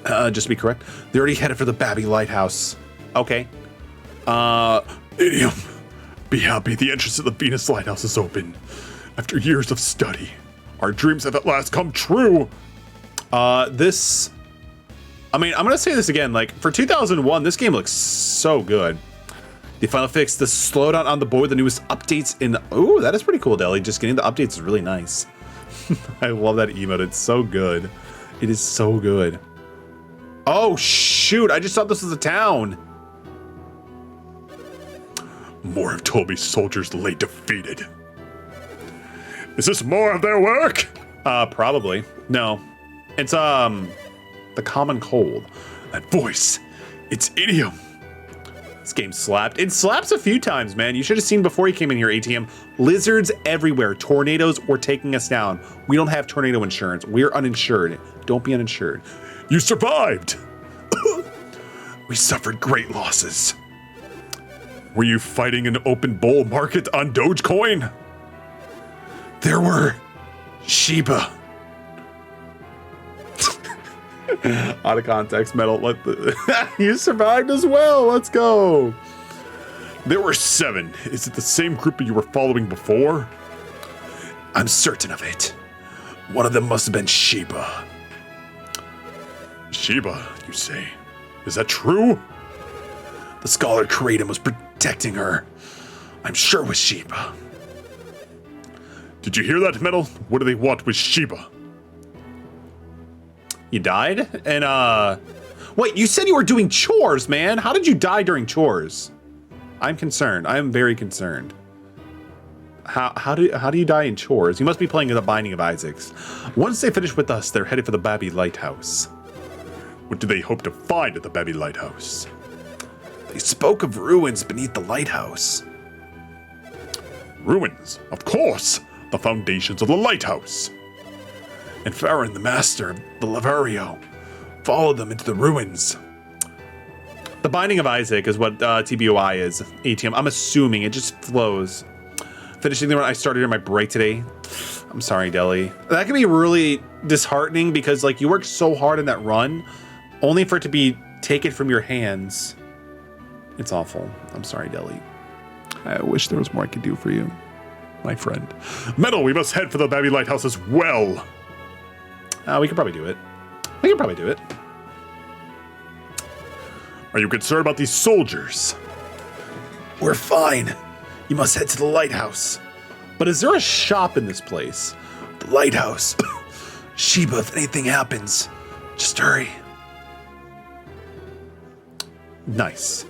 Just to be correct. They already headed for the Babby Lighthouse. Okay. Idiom. Be happy. The entrance to the Venus Lighthouse is open. After years of study, our dreams have at last come true. This I mean, I'm going to say this again. Like, for 2001, this game looks so good. They finally fixed the slowdown on the board, the newest updates in... Ooh, that is pretty cool, Deli. Just getting the updates is really nice. I love that emote. It's so good. It is so good. Oh, shoot. I just thought this was a town. More have told me soldiers lay defeated. Is this more of their work? Probably. No. It's, the common cold. That voice. It's idiom. This game slapped. It slaps a few times, man. You should have seen before you came in here, ATM. Lizards everywhere. Tornadoes were taking us down. We don't have tornado insurance. We're uninsured. Don't be uninsured. You survived. We suffered great losses. Were you fighting an open bull market on Dogecoin? There were Shiba. Out of context, Metal. You survived as well. Let's go. There were 7. Is it the same group you were following before? I'm certain of it. One of them must have been Shiba. Shiba, you say? Is that true? The scholar Kratom was protecting her. I'm sure it was Shiba. Did you hear that, Metal? What do they want with Shiba? You died? And, wait, you said you were doing chores, man. How did you die during chores? I'm concerned. I am very concerned. How do you die in chores? You must be playing The Binding of Isaacs. Once they finish with us, they're headed for the Babby Lighthouse. What do they hope to find at the Babby Lighthouse? They spoke of ruins beneath the lighthouse. Ruins, of course. The foundations of the lighthouse. And Farron, the master of the Lavario, followed them into the ruins. The Binding of Isaac is what TBOI is. ATM. I'm assuming it just flows. Finishing the run I started in my break today. I'm sorry, Deli. That can be really disheartening because like you worked so hard in that run, only for it to be taken from your hands. It's awful. I'm sorry, Deli. I wish there was more I could do for you, my friend. Metal, we must head for the Babby Lighthouse as well. We could probably do it. We could probably do it. Are you concerned about these soldiers? We're fine. You must head to the lighthouse. But is there a shop in this place? The lighthouse. Shiba, if anything happens, just hurry. Nice.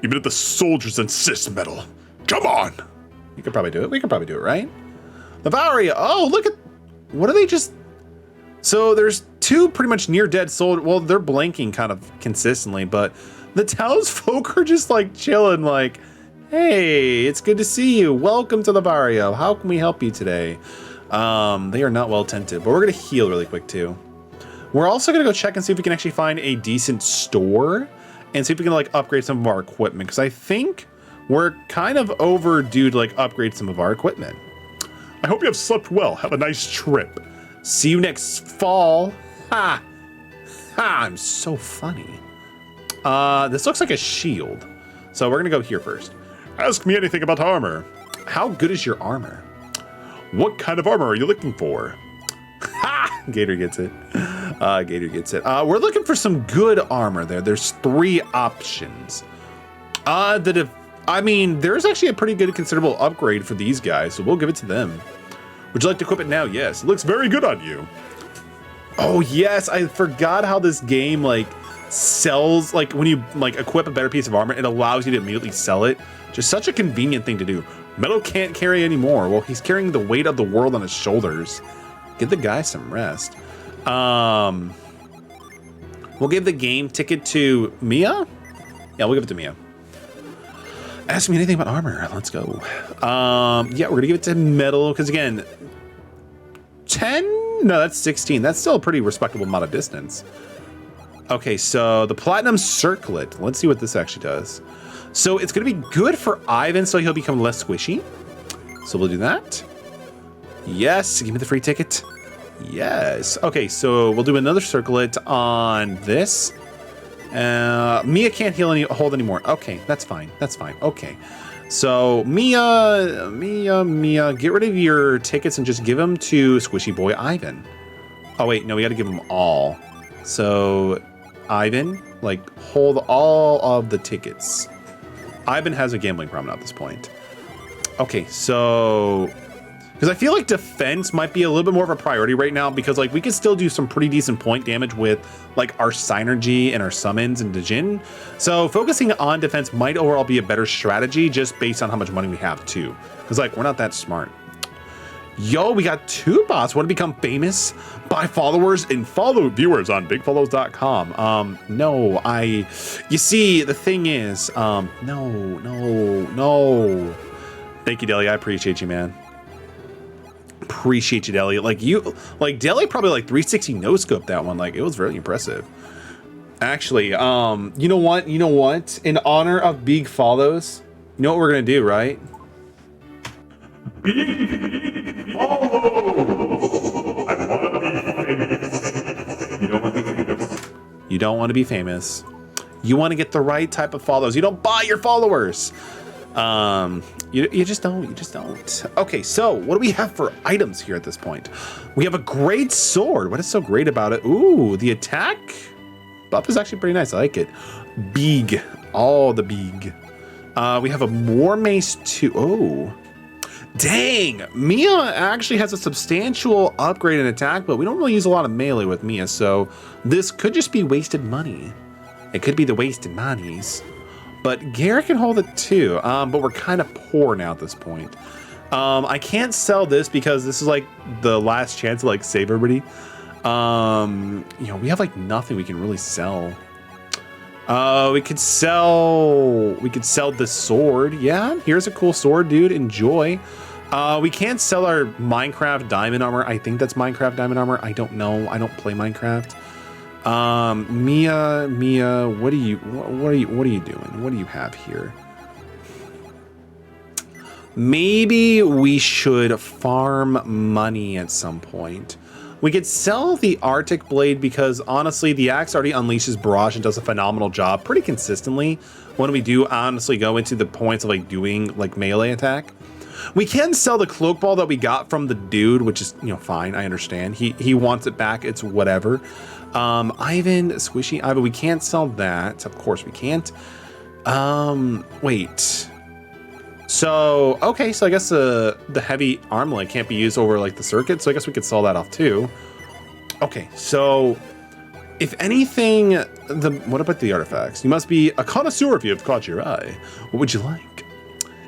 Even if the soldiers insist, Metal. Come on. You could probably do it. We could probably do it, right? Lavaria. Oh, look at... What are they just... So there's 2 pretty much near dead soldiers. Well, they're blanking kind of consistently, but the townsfolk are just like chilling like, hey, it's good to see you. Welcome to the barrio. How can we help you today? They are not well tented, but we're going to heal really quick too. We're also going to go check and see if we can actually find a decent store and see if we can like upgrade some of our equipment. Because I think we're kind of overdue to like upgrade some of our equipment. I hope you have slept well. Have a nice trip. See you next fall. Ha! Ha! I'm so funny. This looks like a shield. So we're gonna go here first. Ask me anything about armor. How good is your armor? What kind of armor are you looking for? Ha! Gator gets it. Gator gets it. We're looking for some good armor there. There's 3 options. I mean, there's actually a pretty good considerable upgrade for these guys, so we'll give it to them. Would you like to equip it now? Yes. It looks very good on you. Oh, yes. I forgot how this game, like, sells, like, when you, like, equip a better piece of armor, it allows you to immediately sell it. Just such a convenient thing to do. Metal can't carry anymore. Well, he's carrying the weight of the world on his shoulders. Give the guy some rest. We'll give the game ticket to Mia? Yeah, we'll give it to Mia. Ask me anything about armor. Let's go. Yeah, we're gonna give it to Metal because again, 10? No, that's 16. That's still a pretty respectable amount of distance. Okay, so the Platinum Circlet. Let's see what this actually does. So it's gonna be good for Ivan, so he'll become less squishy. So we'll do that. Yes, give me the free ticket. Yes. Okay, so we'll do another circlet on this. Mia can't hold anymore. Okay, that's fine. That's fine. Okay. So Mia, get rid of your tickets and just give them to Squishy Boy Ivan. Oh wait, no, we got to give them all. So Ivan, like, hold all of the tickets. Ivan has a gambling problem at this point. Okay, so... Because I feel like defense might be a little bit more of a priority right now because, like, we can still do some pretty decent point damage with, like, our Synergy and our Summons and Djinn. So focusing on defense might overall be a better strategy just based on how much money we have, too. Because, like, we're not that smart. Yo, we got 2 bots. Want to become famous? Buy followers and follow viewers on bigfollows.com. No, you see, the thing is, no. Thank you, Deli. I appreciate you, man. Appreciate you, Deli. Deli probably like 360 no scope that one. Like, it was very impressive. Actually, you know what? In honor of big follows, you know what we're gonna do, right? Big follows. I want to be famous. You don't want to be famous. You don't want to be famous. You want to get the right type of follows. You don't buy your followers. You just don't. Okay, so what do we have for items here at this point? We have a great sword. What is so great about it? Ooh, the attack buff is actually pretty nice. I like it. Big. Oh, the big. We have a war mace too. Oh, dang. Mia actually has a substantial upgrade in attack, but we don't really use a lot of melee with Mia, so this could just be wasted money. It could be the wasted monies. But Garrett can hold it too, but we're kind of poor now at this point. I can't sell this because this is like the last chance to like save everybody. You know, we have like nothing we can really sell. We could sell the sword. Yeah, here's a cool sword, dude. Enjoy. We can't sell our Minecraft diamond armor. I think that's Minecraft diamond armor. I don't know. I don't play Minecraft. Mia, what are you doing? What do you have here? Maybe we should farm money at some point. We could sell the Arctic Blade because honestly, the axe already unleashes barrage and does a phenomenal job pretty consistently when we do honestly go into the points of like doing like melee attack. We can sell the cloak ball that we got from the dude, which is, you know, fine. I understand. He wants it back. It's whatever. Ivan, Squishy Ivan, we can't sell that. Of course we can't. Wait. So, okay, so I guess the heavy armlet can't be used over like the circuit, so I guess we could sell that off too. Okay, so if anything, what about the artifacts? You must be a connoisseur if you have caught your eye. What would you like?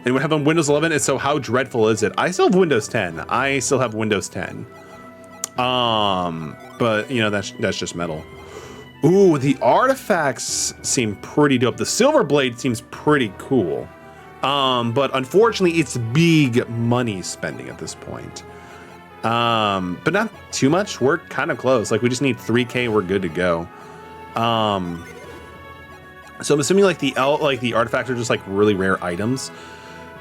And we have on Windows 11, and so how dreadful is it? I still have Windows 10. But you know, that's just metal. Ooh, the artifacts seem pretty dope. The silver blade seems pretty cool. But unfortunately it's big money spending at this point. But not too much. We're kind of close. Like we just need 3K, we're good to go. So I'm assuming like the artifacts are just like really rare items.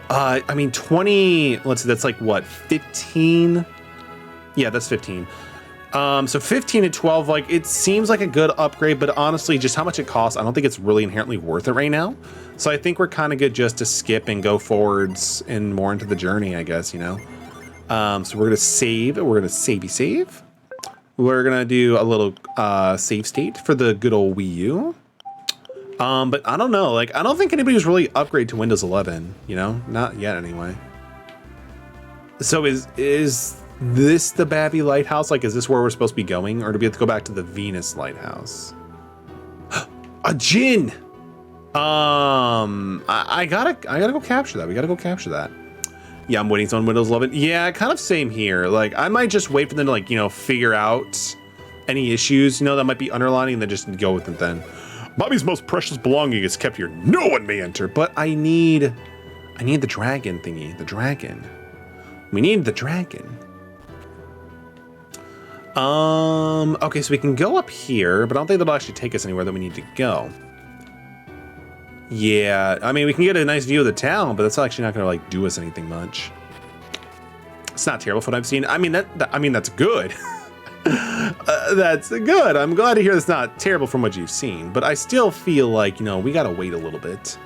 I mean 20, let's see, that's like what, 15? Yeah, that's 15. So 15 to 12, like it seems like a good upgrade, but honestly, just how much it costs, I don't think it's really inherently worth it right now. So I think we're kind of good just to skip and go forwards and more into the journey, I guess, you know. So we're gonna save. We're gonna save. We're gonna do a little save state for the good old Wii U. But I don't know. Like I don't think anybody's really upgraded to Windows 11. You know, not yet anyway. So is this the Babby Lighthouse? Like, is this where we're supposed to be going, or do we have to go back to the Venus Lighthouse? A Djinn. I gotta go capture that. We gotta go capture that. Yeah, I'm waiting on Windows 11. Yeah, kind of same here. Like, I might just wait for them to, like, you know, figure out any issues, you know, that might be underlining, and then just go with it then. Bobby's most precious belonging is kept here. No one may enter. But I need the dragon thingy. The dragon. We need the dragon. Okay, so we can go up here, but I don't think that'll actually take us anywhere that we need to go. Yeah, I mean, we can get a nice view of the town, but that's actually not gonna like do us anything much. It's not terrible from what I've seen. I mean, that's good. That's good. I'm glad to hear that's not terrible from what you've seen, but I still feel like, you know, we gotta wait a little bit.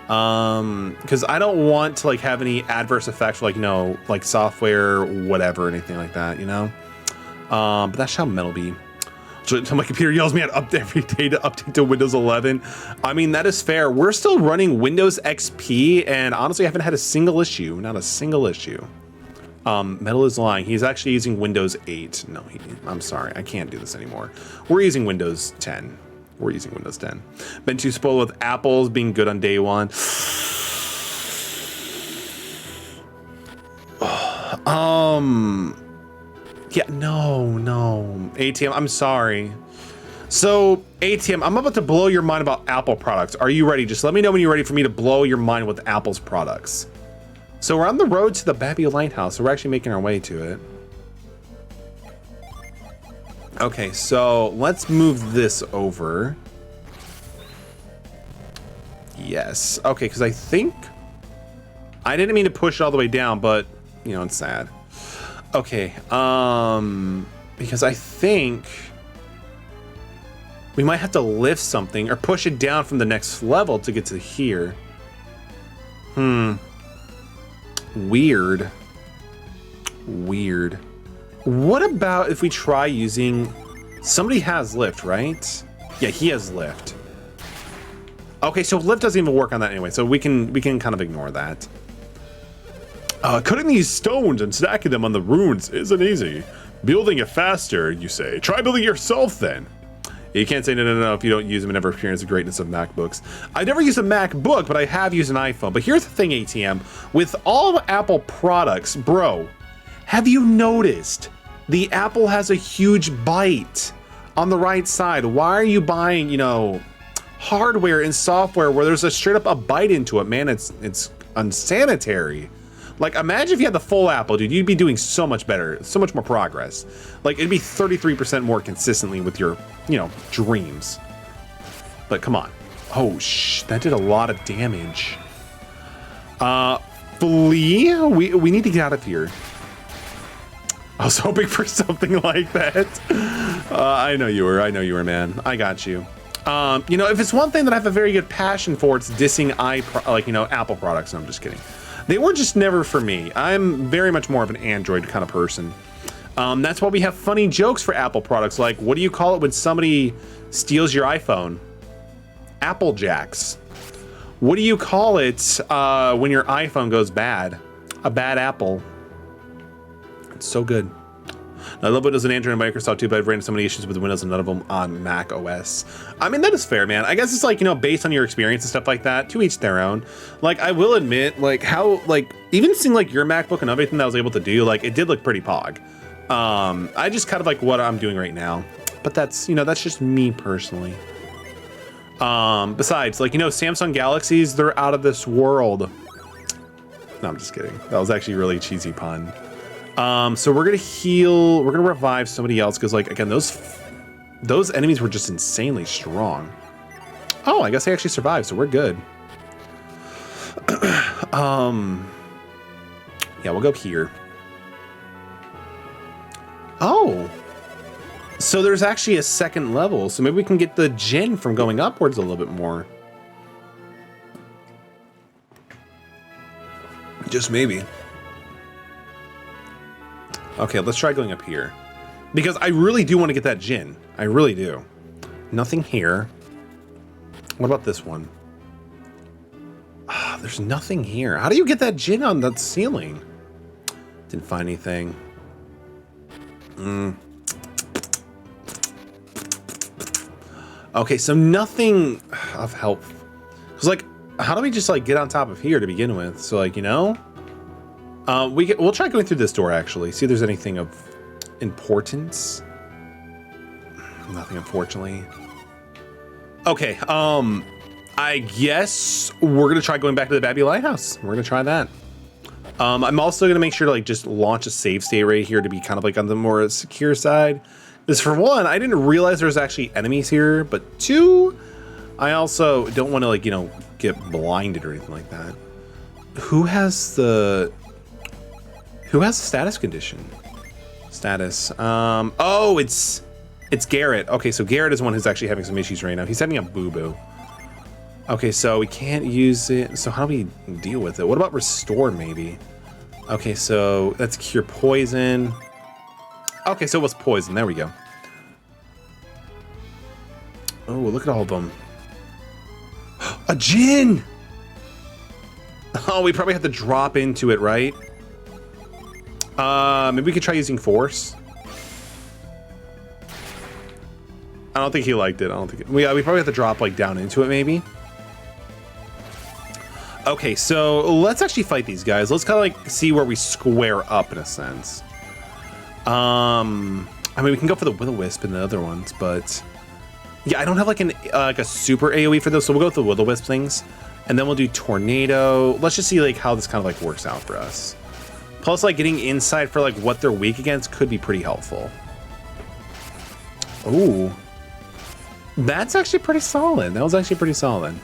Because I don't want to like have any adverse effects, like, you know, like software, whatever, anything like that, you know. But that shall metal be. So my computer yells me at every day to update to Windows 11. I mean, that is fair. We're still running Windows XP, and honestly, I haven't had a single issue. Not a single issue. Metal is lying. He's actually using Windows 8. No, I'm sorry. I can't do this anymore. We're using Windows 10. We're using Windows 10. Been too spoiled with Apple's being good on day one. Yeah, no. ATM, I'm sorry. So, ATM, I'm about to blow your mind about Apple products. Are you ready? Just let me know when you're ready for me to blow your mind with Apple's products. So we're on the road to the Babby Lighthouse. So we're actually making our way to it. Okay, so let's move this over. Yes. Okay, because I think... I didn't mean to push it all the way down, but, you know, it's sad. Okay, because I think we might have to lift something or push it down from the next level to get to here. Weird. What about if we try using... Somebody has lift, right? Yeah, he has lift. Okay, so lift doesn't even work on that anyway, so we can kind of ignore that. Cutting these stones and stacking them on the runes isn't easy. Building it faster, you say. Try building it yourself then. You can't say no if you don't use them and never experience the greatness of MacBooks. I've never used a MacBook, but I have used an iPhone. But here's the thing, ATM. With all Apple products, bro, have you noticed the Apple has a huge bite on the right side? Why are you buying, you know, hardware and software where there's a straight up a bite into it, man? It's unsanitary. Like, imagine if you had the full Apple, dude, you'd be doing so much better, so much more progress. Like, it'd be 33% more consistently with your, you know, dreams. But come on. Oh, that did a lot of damage. Flee? We need to get out of here. I was hoping for something like that. I know you were, man. I got you. You know, if it's one thing that I have a very good passion for, it's dissing Apple products. No, I'm just kidding. They were just never for me. I'm very much more of an Android kind of person. That's why we have funny jokes for Apple products. Like, what do you call it when somebody steals your iPhone? Apple Jacks. What do you call it when your iPhone goes bad? A bad apple. It's so good. I love Windows and Android and Microsoft too, but I've ran into so many issues with Windows and none of them on Mac OS. I mean, that is fair, man. I guess it's like, you know, based on your experience and stuff like that, to each their own. Like, I will admit, like, how, like, even seeing, like, your MacBook and everything that I was able to do, like, it did look pretty pog. I just kind of like what I'm doing right now. But that's, you know, that's just me personally. Besides, like, you know, Samsung Galaxies, they're out of this world. No, I'm just kidding. That was actually a really cheesy pun. So we're gonna heal, we're gonna revive somebody else, because, like, again, those enemies were just insanely strong. Oh, I guess they actually survived, so we're good. Yeah, we'll go here. Oh, so there's actually a second level, so maybe we can get the gen from going upwards a little bit more. Just maybe. Okay, let's try going up here. Because I really do want to get that gin. I really do. Nothing here. What about this one? There's nothing here. How do you get that gin on the ceiling? Didn't find anything. Okay, so nothing of help. Because, like, how do we just, like, get on top of here to begin with? So, like, you know? We'll try going through this door, actually. See if there's anything of importance. Nothing, unfortunately. Okay, I guess we're gonna try going back to the Babby Lighthouse. We're gonna try that. I'm also gonna make sure to, like, just launch a save state right here to be kind of, like, on the more secure side. Because for one, I didn't realize there's actually enemies here, but two, I also don't want to, like, you know, get blinded or anything like that. Who has the status condition? Status. Oh, it's Garrett. Okay, so Garrett is one who's actually having some issues right now. He's having a boo-boo. Okay, so we can't use it. So how do we deal with it? What about restore, maybe? Okay, so that's cure poison. Okay, so it was poison. There we go. Oh, look at all of them. A Jin! Oh, we probably have to drop into it, right? Maybe we could try using Force. I don't think he liked it. I don't think we probably have to drop like down into it, maybe. Okay, so let's actually fight these guys. Let's kind of like see where we square up in a sense. I mean, we can go for the Will-O-Wisp and the other ones, but yeah, I don't have like a super AoE for those, so we'll go with the Will-O-Wisp things, and then we'll do Tornado. Let's just see like how this kind of like works out for us. Plus, like getting insight for like what they're weak against could be pretty helpful. Ooh, that's actually pretty solid. That was actually pretty solid.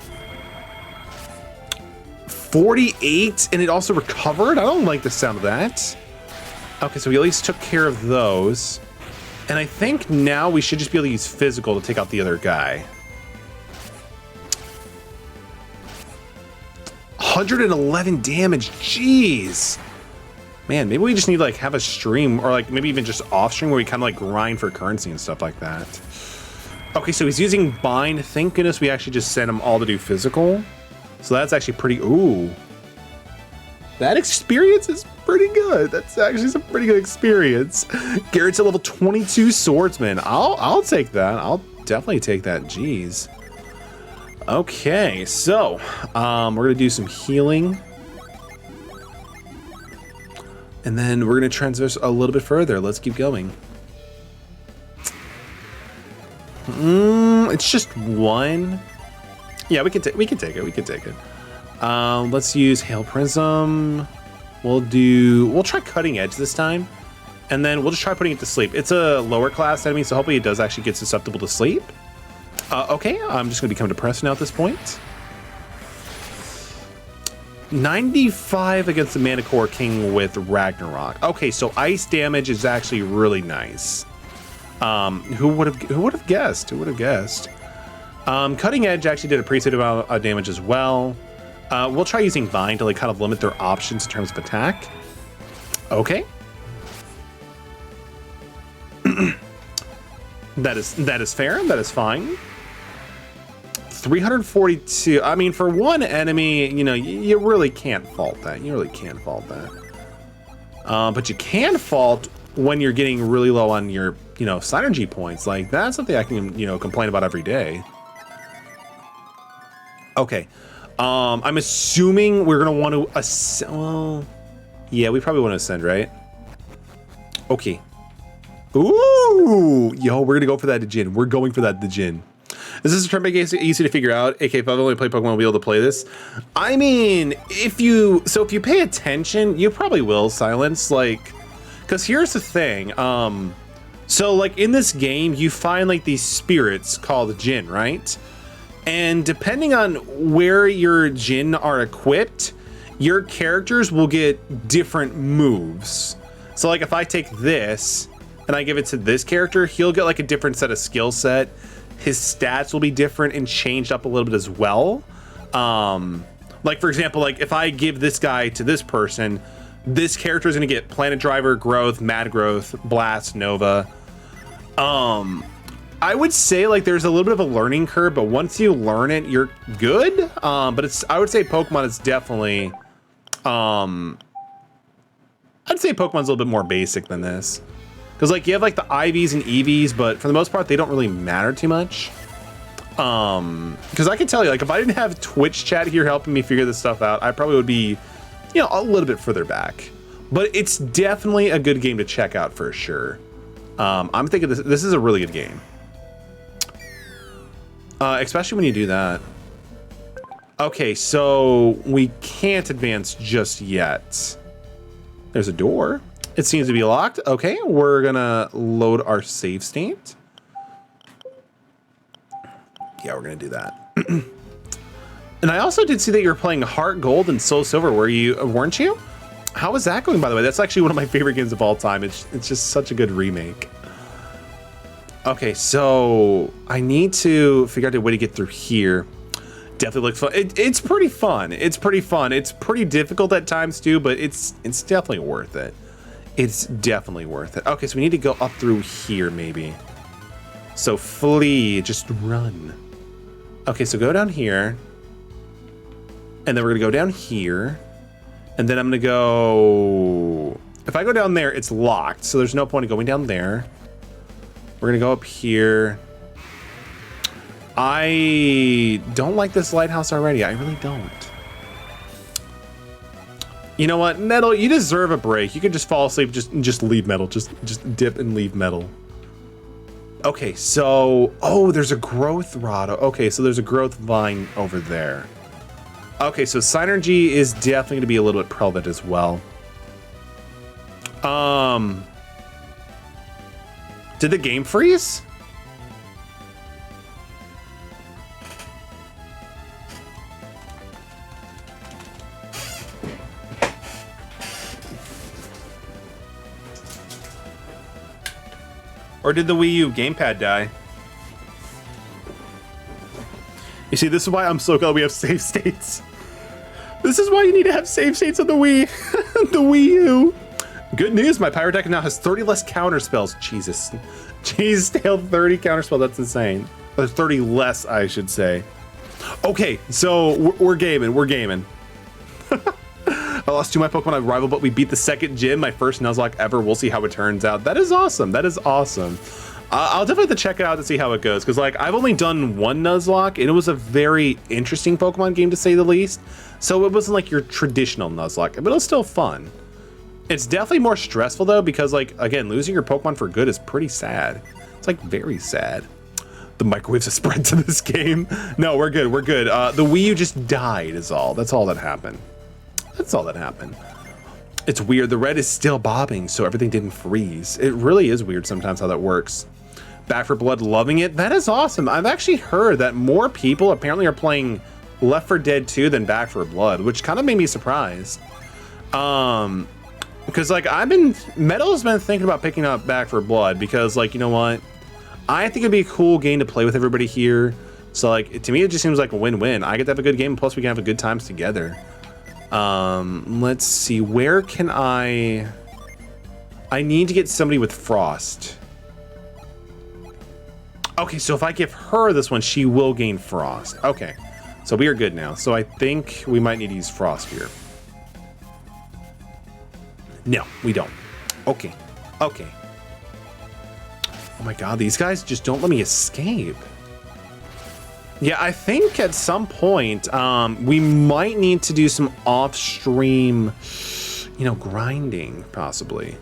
48, and it also recovered. I don't like the sound of that. Okay, so we at least took care of those. And I think now we should just be able to use physical to take out the other guy. 111 damage, jeez. Man, maybe we just need to like have a stream, or like maybe even just off stream where we kind of like grind for currency and stuff like that. Okay, so he's using bind. Thank goodness we actually just sent them all to do physical. So that's actually pretty, ooh. That experience is pretty good. That's actually some pretty good experience. Garrett's a level 22 swordsman. I'll take that. I'll definitely take that. Jeez. Okay, so we're gonna do some healing. And then we're gonna transverse a little bit further. Let's keep going. It's just one. Yeah, we can take it. We can take it. Let's use Hail Prism. We'll try Cutting Edge this time, and then we'll just try putting it to sleep. It's a lower class enemy, so hopefully it does actually get susceptible to sleep. Okay, I'm just gonna become depressed now at this point. 95 against the Manticore King with Ragnarok. Okay, so ice damage is actually really nice. Who would have guessed? Who would have guessed? Cutting Edge actually did a pretty good amount of damage as well. We'll try using Vine to like kind of limit their options in terms of attack. Okay. That is fair. That is fine. 342. I mean, for one enemy, you know, you really can't fault that. You really can't fault that. But you can fault when you're getting really low on your, you know, synergy points. Like that's something I can, you know, complain about every day. Okay. I'm assuming we're gonna want to ascend. Well, yeah, we probably want to ascend, right? Okay. Ooh, yo, we're gonna go for that Djinn. We're going for that Djinn. Is this a turn make easy to figure out? AK, if I've only played Pokemon, we'll be able to play this. I mean, if you pay attention, you probably will, Silence. Like, because here's the thing. So like in this game, you find like these spirits called Djinn, right? And depending on where your Djinn are equipped, your characters will get different moves. So like if I take this and I give it to this character, he'll get like a different set of skill set. His stats will be different and changed up a little bit as well. Like for example, like if I give this guy to this person, this character is gonna get Planet Driver, Growth, Mad Growth, Blast, Nova. I would say like there's a little bit of a learning curve, but once you learn it, you're good. But I would say Pokemon is definitely, I'd say Pokemon's a little bit more basic than this. Because like you have like the IVs and EVs, but for the most part, they don't really matter too much. Because I can tell you, like if I didn't have Twitch chat here helping me figure this stuff out, I probably would be, you know, a little bit further back. But it's definitely a good game to check out for sure. I'm thinking this is a really good game. Especially when you do that. Okay, so we can't advance just yet. There's a door. It seems to be locked. Okay, we're gonna load our save state. Yeah, we're gonna do that. And I also did see that you were playing Heart Gold and Soul Silver. Weren't you? How is that going, by the way? That's actually one of my favorite games of all time. It's just such a good remake. Okay, so I need to figure out a way to get through here. Definitely looks fun. It's pretty fun. It's pretty fun. It's pretty difficult at times too, but it's definitely worth it. It's definitely worth it. Okay, so we need to go up through here maybe. So flee, just run. Okay, so go down here. And then we're gonna go down here. And then I'm gonna go... If I go down there, it's locked. So there's no point in going down there. We're gonna go up here. I don't like this lighthouse already. I really don't. You know what, Metal, you deserve a break. You could just fall asleep, just leave Metal. Just dip and leave Metal. Okay, so, oh, there's a growth rod. Okay, so there's a growth vine over there. Okay, so Synergy is definitely gonna be a little bit prevalent as well. Did the game freeze? Or did the Wii U gamepad die? You see, this is why I'm so glad we have save states. This is why you need to have save states on the Wii. The Wii U. Good news, my Pyro deck now has 30 less counter spells. Jesus. Jeez, still 30 counter spell, that's insane. Or 30 less, I should say. Okay, so we're gaming. I lost 2 of my Pokemon on Rival, but we beat the second gym, my first Nuzlocke ever. We'll see how it turns out. That is awesome. That is awesome. I'll definitely have to check it out to see how it goes, because like I've only done 1 Nuzlocke, and it was a very interesting Pokemon game to say the least. So it wasn't like your traditional Nuzlocke, but it was still fun. It's definitely more stressful though, because like again, losing your Pokemon for good is pretty sad. It's like very sad. The microwaves have spread to this game. No, we're good. We're good. The Wii U just died is all. That's all that happened. That's all that happened. It's weird. The red is still bobbing, so everything didn't freeze. It really is weird sometimes how that works. Back for Blood, loving it. That is awesome. I've actually heard that more people apparently are playing Left 4 Dead 2 than Back 4 Blood, which kind of made me surprised. Because like Metal's been thinking about picking up Back 4 Blood because like, you know what? I think it'd be a cool game to play with everybody here. So like, to me, it just seems like a win-win. I get to have a good game, plus we can have a good times together. Let's see, where can I need to get somebody with Frost. Okay, so if I give her this one, she will gain Frost. Okay, so we are good now. So I think we might need to use Frost here. No, we don't. Okay, okay. Oh my God, these guys just don't let me escape. Yeah, I think at some point, we might need to do some off-stream, you know, grinding, possibly.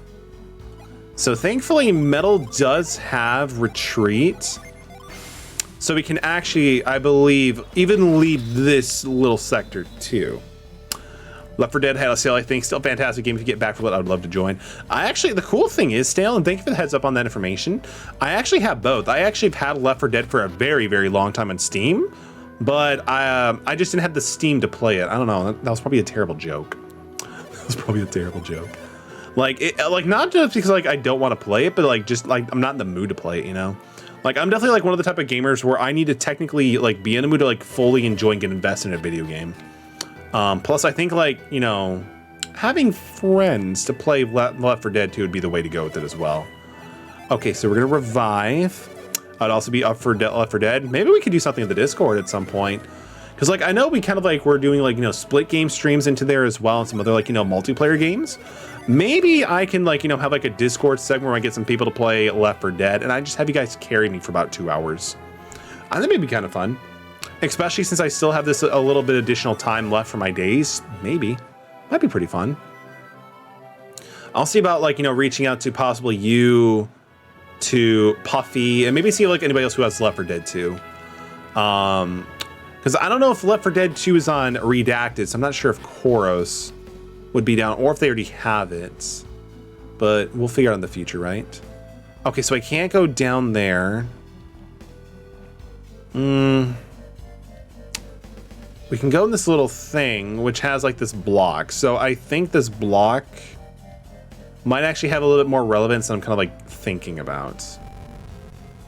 So thankfully, Metal does have Retreat. So we can actually, I believe, even leave this little sector too. Left 4 Dead had a sale, I think. Still a fantastic game. If you get Back 4 Blood, I would love to join. The cool thing is, Stale, and thank you for the heads up on that information. I actually have both. I actually have had Left 4 Dead for a very, very long time on Steam, but I just didn't have the Steam to play it. I don't know. That was probably a terrible joke. That was probably a terrible joke. Like, not just because like I don't want to play it, but like just like I'm not in the mood to play it, you know? Like I'm definitely like one of the type of gamers where I need to technically like be in the mood to like fully enjoy and get invested in a video game. Plus, I think, like, you know, having friends to play Left 4 Dead 2 would be the way to go with it as well. Okay, so we're going to revive. I'd also be up for Left 4 Dead. Maybe we could do something in the Discord at some point. Because, like, I know we kind of, like, we're doing, like, you know, split game streams into there as well and some other, like, you know, multiplayer games. Maybe I can, like, you know, have, like, a Discord segment where I get some people to play Left 4 Dead and I just have you guys carry me for about 2 hours. I think it'd be kind of fun. Especially since I still have this a little bit additional time left for my days. Maybe. Might be pretty fun. I'll see about, like, you know, reaching out to possibly you, to Puffy, and maybe see, like, anybody else who has Left 4 Dead 2. Because I don't know if Left 4 Dead 2 is on Redacted, so I'm not sure if Koros would be down, or if they already have it. But we'll figure out in the future, right? Okay, so I can't go down there. We can go in this little thing, which has like this block. So I think this block might actually have a little bit more relevance than I'm kind of like thinking about.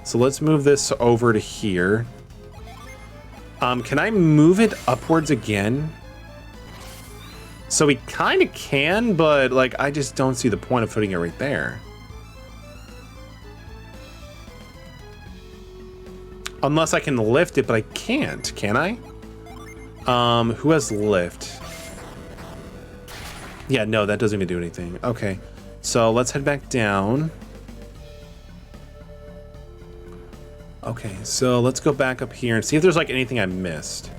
So let's move this over to here. Can I move it upwards again? So we kind of can, but like, I just don't see the point of putting it right there. Unless I can lift it, but I can't. Can I? Who has lift? Yeah, no, that doesn't even do anything. Okay, so let's head back down. Okay, so let's go back up here and see if there's like anything I missed.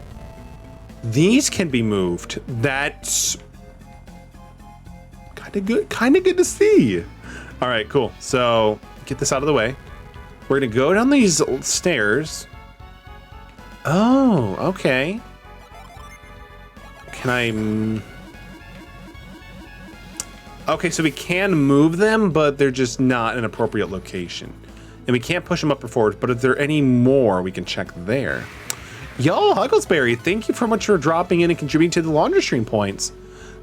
These can be moved. That's kind of good to see. All right, cool. So get this out of the way. We're gonna go down these stairs. Oh, okay. Can I? Okay, so we can move them, but they're just not in an appropriate location. And we can't push them up or forward, but if there are any more, we can check there. Yo, Hugglesberry, thank you so much for dropping in and contributing to the laundry stream points.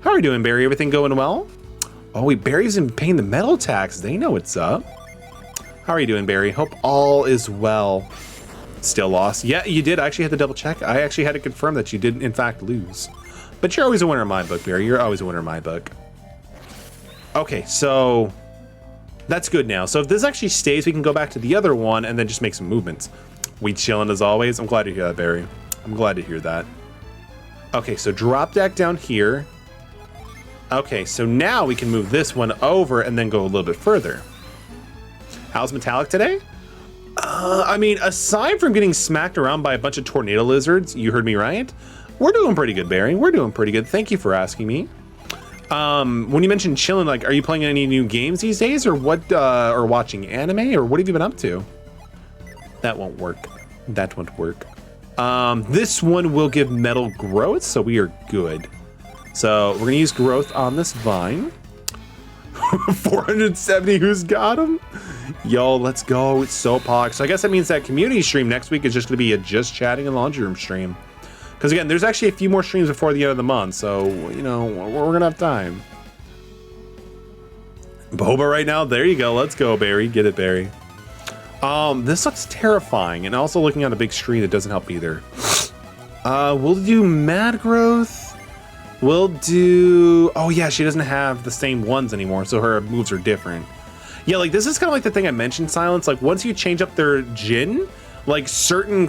How are you doing, Barry? Everything going well? Oh, wait, Barry's been paying the metal tax. They know what's up. How are you doing, Barry? Hope all is well. Still lost. Yeah, you did. I actually had to double check. I actually had to confirm that you did, in fact, lose. But you're always a winner in my book, Barry. You're always a winner in my book. Okay, so that's good now. So if this actually stays, we can go back to the other one and then just make some movements. We chilling as always. I'm glad to hear that, Barry. I'm glad to hear that. Okay, so drop deck down here. Okay, so now we can move this one over and then go a little bit further. How's Metallic today? I mean, aside from getting smacked around by a bunch of tornado lizards, you heard me right? We're doing pretty good, Barry. We're doing pretty good. Thank you for asking me. When you mentioned chilling, like, are you playing any new games these days, or what? Or watching anime, or what have you been up to? That won't work. That won't work. This one will give metal growth, so we are good. So we're gonna use growth on this vine. 470, who's got him? Yo, let's go. It's so pog. So I guess that means that community stream next week is just gonna be a just chatting and laundry room stream. Because again, there's actually a few more streams before the end of the month, so you know we're gonna have time. Boba right now. There you go. Let's go, Barry. Get it, Barry. This looks terrifying, and also looking on a big screen, it doesn't help either. We'll do mad growth. We'll do. Oh yeah, she doesn't have the same ones anymore, so her moves are different. Yeah, like this is kind of like the thing I mentioned, Silence. Like once you change up their Jin, like certain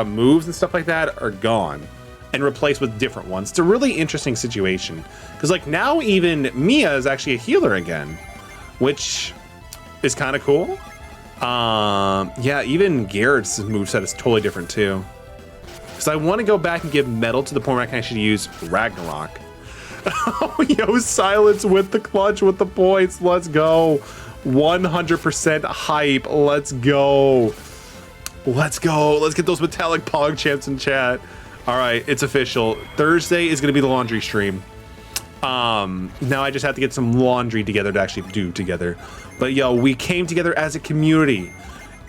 moves and stuff like that are gone and replaced with different ones. It's a really interesting situation because like now even Mia is actually a healer again, which is kind of cool. Yeah, even Garrett's moveset is totally different too. Because I want to go back and give metal to the point where I can actually use Ragnarok. Oh, yo, Silence with the clutch with the points. Let's go. 100% hype. Let's go. Let's go. Let's get those metallic pog champs in chat. All right, it's official. Thursday is going to be the laundry stream. Now I just have to get some laundry together to actually do together. But yo, we came together as a community.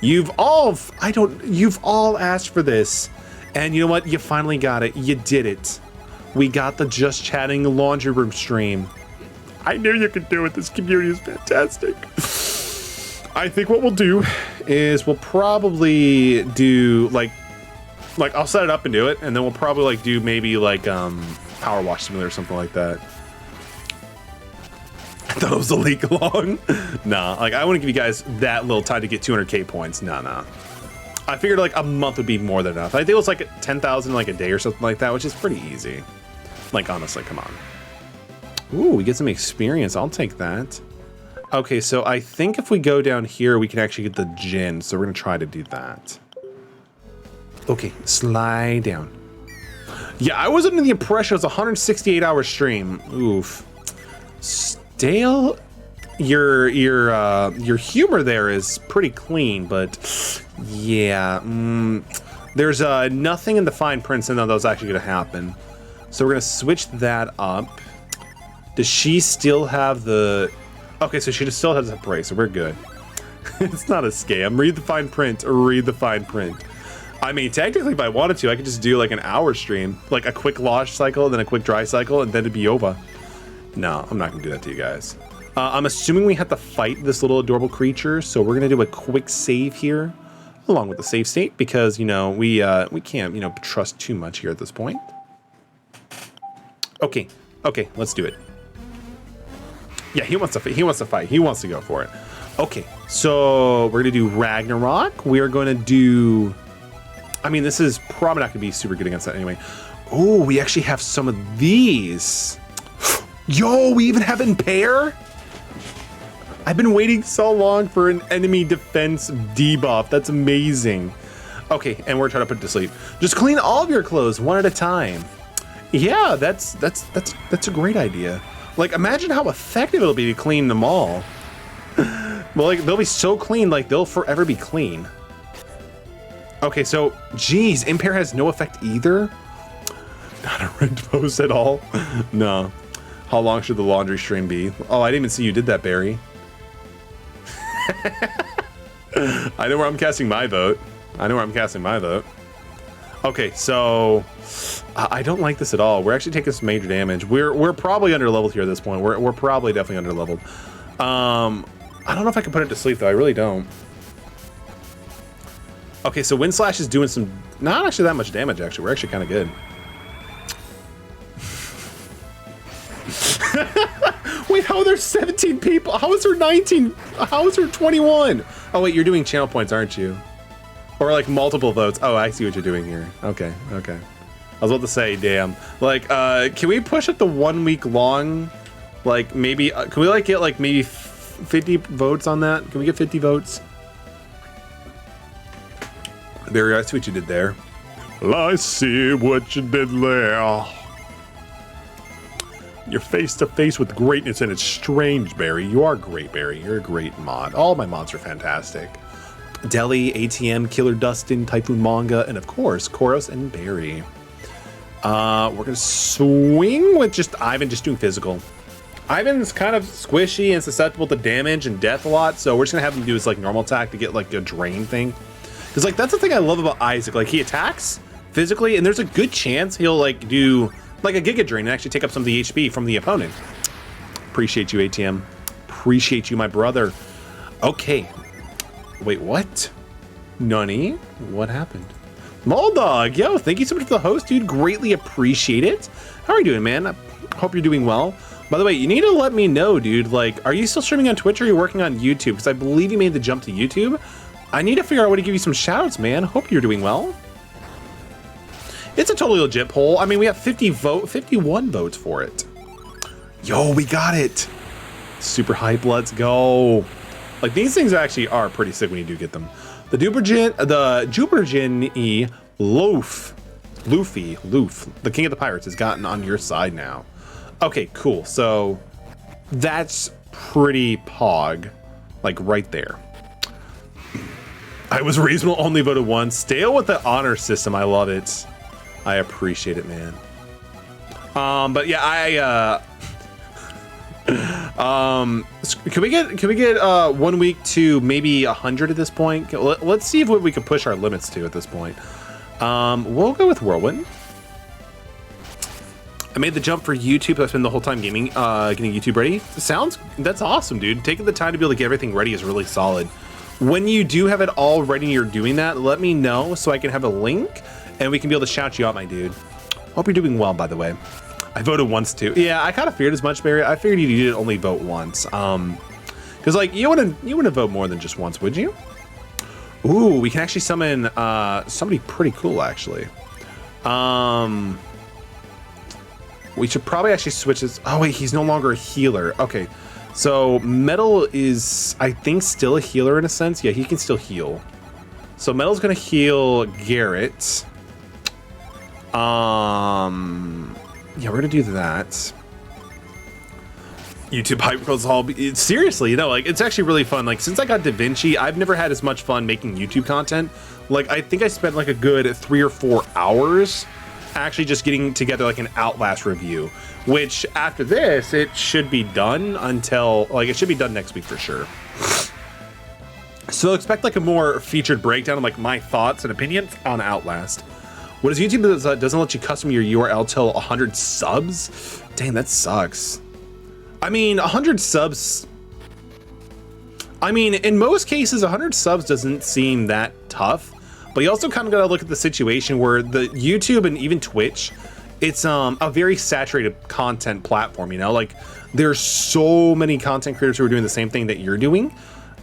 You've all asked for this. And you know what? You finally got it. You did it. We got the Just Chatting laundry room stream. I knew you could do it. This community is fantastic. I think what we'll do is we'll probably do like I'll set it up and do it, and then we'll probably like do maybe like Power Wash Simulator or something like that. I thought it was a leak long. Nah, like I wouldn't give you guys that little time to get 200k points. Nah. I figured like a month would be more than enough. I think it was like 10,000 like a day or something like that, which is pretty easy. Like honestly, come on. Ooh, we get some experience. I'll take that. Okay, so I think if we go down here, we can actually get the Jin. So we're gonna try to do that. Okay, slide down. Yeah, I was under the impression it was a 168-hour stream. Oof. Stale. Your humor there is pretty clean, but yeah, there's nothing in the fine print saying that was actually going to happen. So we're going to switch that up. Does she still have the? Okay, so she still has a break, so we're good. It's not a scam. Read the fine print. Read the fine print. I mean, technically, if I wanted to, I could just do like an hour stream, like a quick wash cycle, then a quick dry cycle, and then it'd be over. No, I'm not going to do that to you guys. I'm assuming we have to fight this little adorable creature, so we're gonna do a quick save here, along with the save state, because you know we can't trust too much here at this point. Okay, let's do it. Yeah, he wants to fight. He wants to go for it. Okay, so we're gonna do Ragnarok. We are gonna do I mean, this is probably not gonna be super good against that anyway. Oh, we actually have some of these. Yo, we even have it in pair? I've been waiting so long for an enemy defense debuff. That's amazing. Okay, and we're trying to put it to sleep. Just clean all of your clothes one at a time. Yeah, that's a great idea. Like, imagine how effective it'll be to clean them all. Well, like, they'll be so clean, like, they'll forever be clean. Okay, so, geez, Impair has no effect either? Not a red post at all? No. How long should the laundry stream be? Oh, I didn't even see you did that, Barry. I know where I'm casting my vote. Okay, so I don't like this at all. We're actually taking some major damage. We're probably under leveled here at this point. We're probably definitely under leveled. I don't know if I can put it to sleep though. I really don't. Okay, so Wind Slash is doing some not actually that much damage. Actually, we're actually kind of good. Wait, how are there 17 people? How is there 19? How is there 21? Oh wait, you're doing channel points, aren't you? Or like multiple votes. Oh, I see what you're doing here. Okay, okay. I was about to say, damn. Like, can we push it to 1 week long? Like maybe, can we like get like maybe 50 votes on that? Can we get 50 votes? Barry, I see what you did there. Well, I see what you did there. You're face to face with greatness, and it's strange, Barry. You are great, Barry. You're a great mod. All my mods are fantastic. Deli, ATM, Killer Dustin, Typhoon Manga, and of course, Koros and Barry. We're gonna swing with just Ivan just doing physical. Ivan's kind of squishy and susceptible to damage and death a lot, so we're just gonna have him do his like normal attack to get like a drain thing. Because like that's the thing I love about Isaac. Like he attacks physically, and there's a good chance he'll like do like a Giga Drain and actually take up some of the HP from the opponent. Appreciate you, ATM. Appreciate you, my brother. Okay. Wait, what? Nunny? What happened? Moldog, yo, thank you so much for the host, dude. Greatly appreciate it. How are you doing, man? I hope you're doing well. By the way, you need to let me know, dude. Like, are you still streaming on Twitch or are you working on YouTube? Because I believe you made the jump to YouTube. I need to figure out a way to give you some shout-outs, man. Hope you're doing well. It's a totally legit poll. I mean, we have 51 votes for it. Yo, we got it. Super hype, let's go. Like, these things actually are pretty sick when you do get them. The Jupiter Luffy, the king of the pirates, has gotten on your side now. Okay, cool. So that's pretty pog, like right there. I was reasonable, only voted once. Stale with the honor system. I love it. I appreciate it, man. But yeah, can we get 1 week to maybe 100 at this point? Let's see if we can push our limits to at this point. We'll go with Whirlwind. I made the jump for YouTube. I spent the whole time gaming, getting YouTube ready. That's awesome, dude. Taking the time to be able to get everything ready is really solid. When you do have it all ready and you're doing that, let me know so I can have a link and we can be able to shout you out, my dude. Hope you're doing well, by the way. I voted once too. Yeah, I kind of feared as much, Barry. I figured you did only vote once. Because like you wouldn't vote more than just once, would you? Ooh, we can actually summon somebody pretty cool, actually. We should probably actually switch this. Oh wait, he's no longer a healer. Okay, so Metal is, I think, still a healer in a sense. Yeah, he can still heal. So Metal's gonna heal Garrett. Yeah, we're gonna do that. YouTube hype goes all. Seriously, you know, like it's actually really fun. Like since I got DaVinci, I've never had as much fun making YouTube content. Like I think I spent like a good 3 or 4 hours actually just getting together like an Outlast review. Which after this, it should be done until like it should be done next week for sure. So expect like a more featured breakdown of like my thoughts and opinions on Outlast. What is YouTube doesn't let you custom your URL till 100 subs? Dang, that sucks. I mean, 100 subs. I mean, in most cases, 100 subs doesn't seem that tough, but you also kind of got to look at the situation where the YouTube and even Twitch, it's a very saturated content platform, you know, like there's so many content creators who are doing the same thing that you're doing.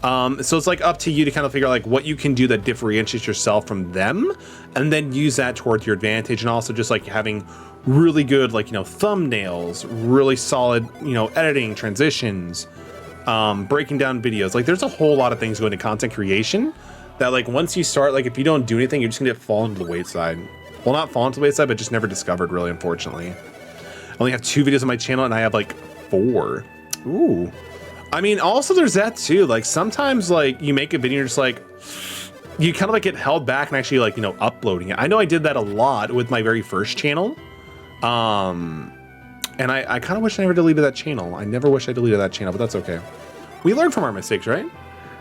So it's like up to you to kind of figure out like what you can do that differentiates yourself from them, and then use that towards your advantage. And also just like having really good, like, thumbnails, really solid, editing, transitions, breaking down videos. Like there's a whole lot of things going to content creation that, like, once you start, like, if you don't do anything, you're just gonna fall into the wayside. Well, not fall into the wayside, but just never discovered, really, unfortunately. I only have 2 videos on my channel and I have like 4. Ooh. I mean, also there's that too. Like sometimes like you make a video and you're just like, you kind of like get held back and actually like, uploading it. I know I did that a lot with my very first channel. And I kind of wish I never deleted that channel. I never wish I deleted that channel, but that's okay. We learn from our mistakes, right?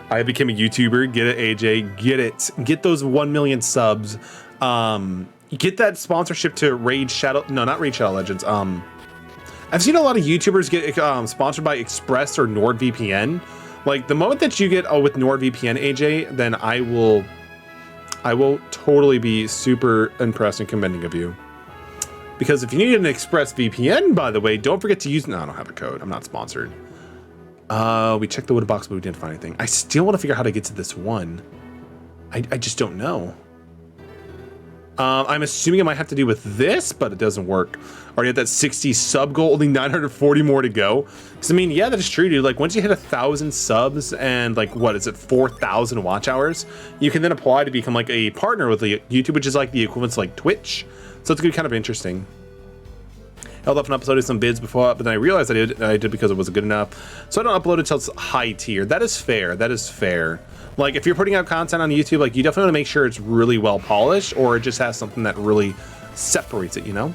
I became a YouTuber. Get it, AJ. Get it. Get those 1 million subs. Get that sponsorship to Raid Shadow. No, not Raid Shadow Legends. I've seen a lot of YouTubers get sponsored by Express or NordVPN. Like the moment that you get with NordVPN, AJ, then I will totally be super impressed and commending of you. Because if you need an Express VPN, by the way, don't forget to use. No, I don't have a code. I'm not sponsored. We checked the wood box, but we didn't find anything. I still want to figure out how to get to this one. I just don't know. I'm assuming it might have to do with this, but it doesn't work. Already at that 60 sub goal, only 940 more to go. Because I mean, yeah, that is true, dude. Like once you hit 1,000 subs and like, what is it, 4,000 watch hours, you can then apply to become like a partner with YouTube, which is like the equivalent to like Twitch. So it's gonna be kind of interesting. Held up and uploaded some bids before, but then I realized I did because it wasn't good enough. So I don't upload it till it's high tier. That is fair. That is fair. Like if you're putting out content on YouTube, like you definitely want to make sure it's really well polished, or it just has something that really separates it, I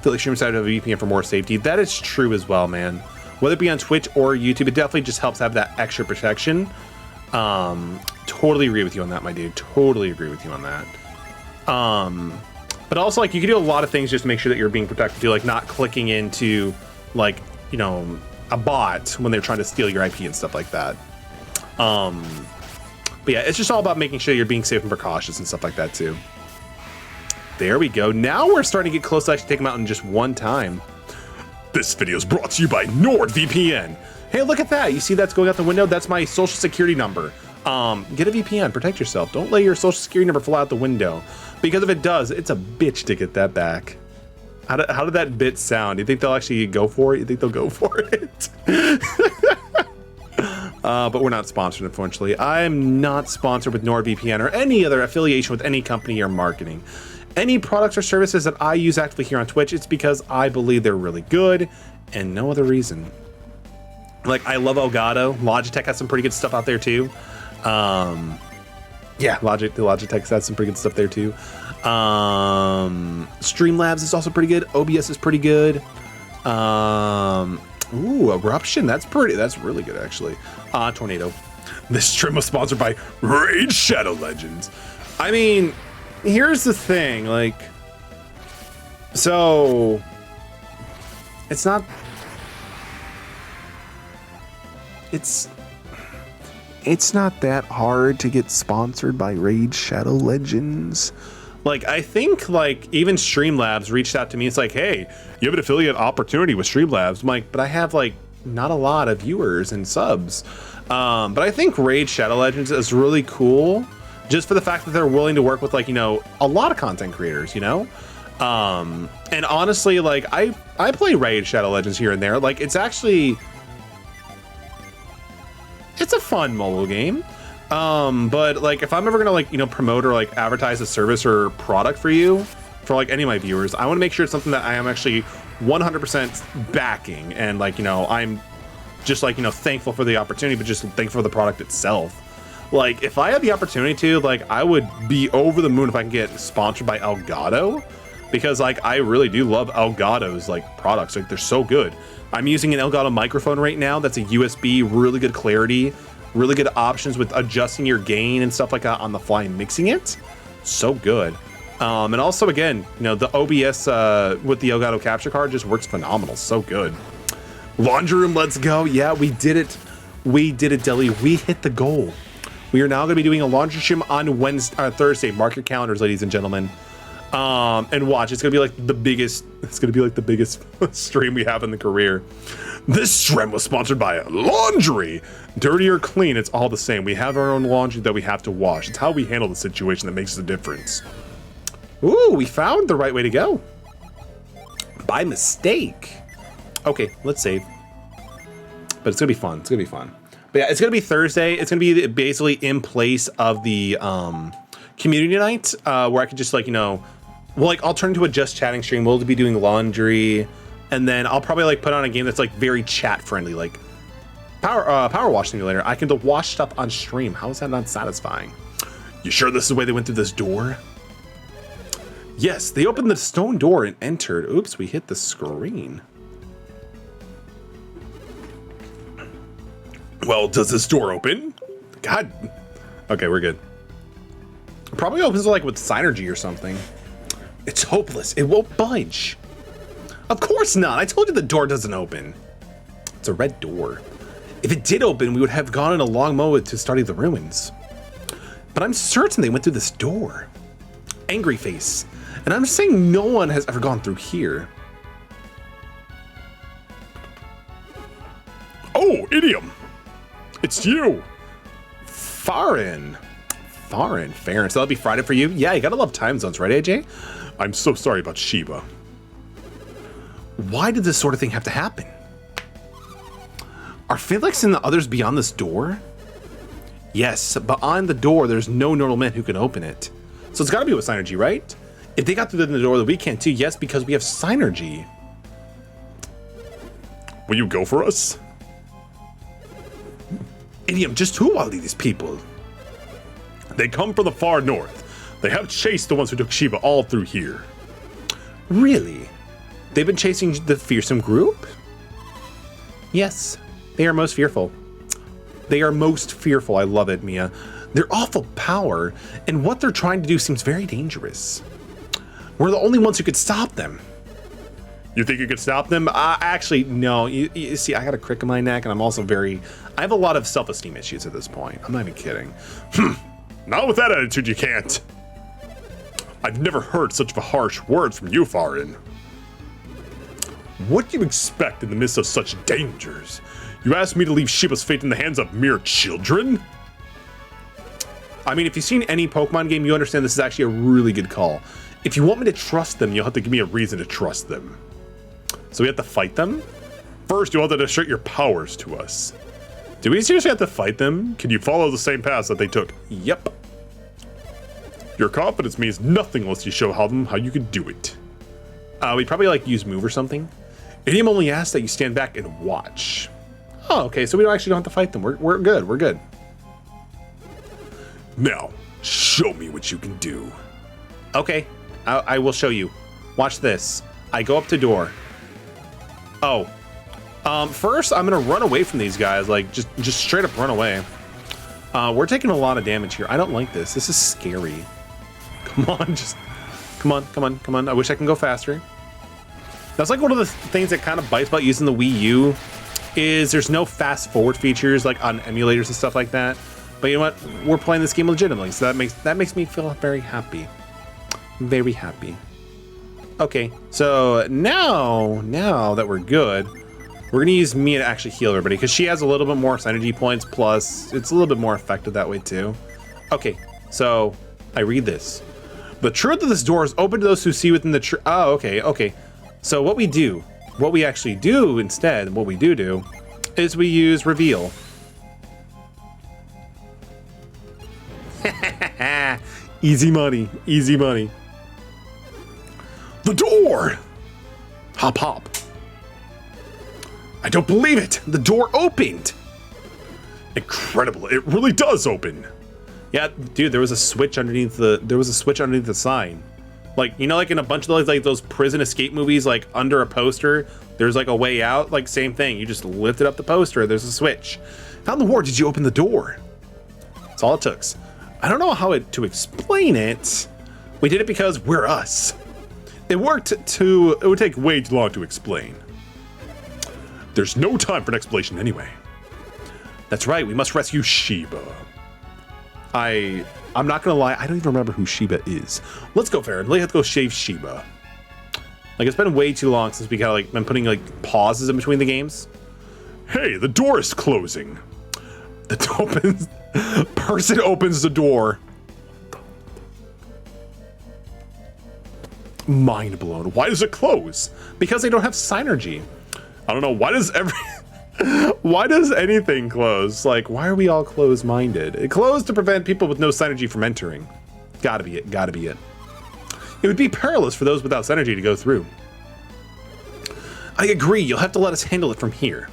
feel like streamers have a VPN for more safety. That is true as well, man. Whether it be on Twitch or YouTube, it definitely just helps have that extra protection. Totally agree with you on that, my dude. Totally agree with you on that. But also, like, you can do a lot of things just to make sure that you're being protected too, like not clicking into, like, a bot when they're trying to steal your IP and stuff like that. But yeah, it's just all about making sure you're being safe and precautious and stuff like that too. There we go. Now we're starting to get close to actually taking them out in just one time. This video is brought to you by NordVPN. Hey, look at that. You see that's going out the window? That's my social security number. Get a VPN, protect yourself. Don't let your social security number fly out the window. Because if it does, it's a bitch to get that back. How did that bit sound? Do you think they'll actually go for it? You think they'll go for it? But we're not sponsored, unfortunately. I'm not sponsored with NordVPN or any other affiliation with any company or marketing. Any products or services that I use actively here on Twitch, it's because I believe they're really good and no other reason. Like, I love Elgato. Logitech has some pretty good stuff out there too. Yeah, Logitech has some pretty good stuff there too. Streamlabs is also pretty good. OBS is pretty good. Ooh, Eruption. That's really good, actually. Tornado. This stream was sponsored by Raid Shadow Legends. I mean, here's the thing, like, so it's not that hard to get sponsored by Raid Shadow Legends. Like, I think, like, even Streamlabs reached out to me. It's like, hey, you have an affiliate opportunity with Streamlabs. I'm like, but I have, like, not a lot of viewers and subs. But I think Raid Shadow Legends is really cool just for the fact that they're willing to work with, like, a lot of content creators, and honestly, like, I play Raid Shadow Legends here and there. Like, it's a fun mobile game. But like, if I'm ever gonna, like, promote or like advertise a service or product for you, for like any of my viewers, I want to make sure it's something that I am actually 100% backing, and like, I'm just like, thankful for the opportunity, but just thankful for the product itself. Like, if I had the opportunity to, like, I would be over the moon if I can get sponsored by Elgato, because like, I really do love Elgato's like products. Like, they're so good. I'm using an Elgato microphone right now. That's a USB, really good clarity, really good options with adjusting your gain and stuff like that on the fly and mixing it. So good. And also, again, the OBS with the Elgato capture card just works phenomenal. So good. Laundry room, let's go. Yeah, we did it. We did it, Deli. We hit the goal. We are now going to be doing a laundry stream on Thursday. Mark your calendars, ladies and gentlemen. And watch, it's gonna be like the biggest stream we have in the career. This stream was sponsored by laundry. Dirty or clean, it's all the same. We have our own laundry that we have to wash. It's how we handle the situation that makes the difference. Ooh, we found the right way to go. By mistake. Okay, let's save. But it's gonna be fun. It's gonna be fun. But yeah, it's gonna be Thursday. It's gonna be basically in place of the community night, where I could just like, you know, well, like I'll turn into a just chatting stream. We'll be doing laundry, and then I'll probably like put on a game that's like very chat friendly, like Power Wash Simulator. I can wash stuff on stream. How is that not satisfying? You sure this is the way they went through this door? Yes, they opened the stone door and entered. Oops, we hit the screen. Well, does this door open? God. Okay, we're good. It probably opens like with Synergy or something. It's hopeless. It won't budge. Of course not. I told you the door doesn't open. It's a red door. If it did open, we would have gone in a long mode to study the ruins. But I'm certain they went through this door. Angry face. And I'm saying no one has ever gone through here. Oh, Idiom. It's you. Farin. So that'll be Friday for you? Yeah, you gotta love time zones, right, AJ? I'm so sorry about Sheba. Why did this sort of thing have to happen? Are Felix and the others beyond this door? Yes, behind the door, there's no normal man who can open it. So it's gotta be with Synergy, right? If they got through the door that we can't too, yes, because we have Synergy. Will you go for us? Idiom, just who are these people? They come from the far north. They have chased the ones who took Sheba all through here. Really? They've been chasing the fearsome group? Yes, they are most fearful. They are most fearful. I love it, Mia. They're awful power, and what they're trying to do seems very dangerous. We're the only ones who could stop them. You think you could stop them? Actually, no. You see, I got a crick in my neck, and I'm also I have a lot of self-esteem issues at this point. I'm not even kidding. Not with that attitude, you can't. I've never heard such harsh words from you, Farin. What do you expect in the midst of such dangers? You asked me to leave Sheba's fate in the hands of mere children? I mean, if you've seen any Pokemon game, you understand this is actually a really good call. If you want me to trust them, you'll have to give me a reason to trust them. So we have to fight them? First, you'll have to demonstrate your powers to us. Do we seriously have to fight them? Can you follow the same paths that they took? Yep. Your confidence means nothing unless you show how you can do it. We probably like use move or something. Idiom only asks that you stand back and watch. Oh, okay, so we don't have to fight them. We're good, we're good. Now, show me what you can do. Okay, I will show you. Watch this. I go up to door. Oh. First, I'm gonna run away from these guys, like just straight up run away. We're taking a lot of damage here. I don't like this. This is scary. Come on, come on. I wish I can go faster. That's like one of the things that kind of bites about using the Wii U is there's no fast forward features like on emulators and stuff like that. But you know what? We're playing this game legitimately, so that makes me feel very happy. Very happy. Okay, so now that we're good, we're gonna use Mia to actually heal everybody because she has a little bit more energy points, plus it's a little bit more effective that way too. Okay, so I read this. The truth of this door is open to those who see within the truth. Oh, okay. So what we actually do instead, what we do is we use reveal. Easy money. The door! Hop. I don't believe it. The door opened. Incredible. It really does open. Yeah, dude, there was a switch underneath the sign. Like, you know, like in a bunch of like those prison escape movies, like under a poster, there's like a way out, like same thing. You just lifted up the poster, there's a switch. How in the world did you open the door? That's all it took. I don't know how to explain it. We did it because we're us. It would take way too long to explain. There's no time for an explanation anyway. That's right, we must rescue Sheba. I'm not gonna lie, I don't even remember who Sheba is. Let's go, Farron. Let's go shave Sheba. Like, it's been way too long since we kind of like been putting like pauses in between the games. Hey, the door is closing. Person opens the door. Mind blown. Why does it close? Because they don't have synergy. I don't know. Why does anything close? Like, why are we all closed-minded? It closed to prevent people with no synergy from entering. Gotta be it. Gotta be it. It would be perilous for those without synergy to go through. I agree. You'll have to let us handle it from here.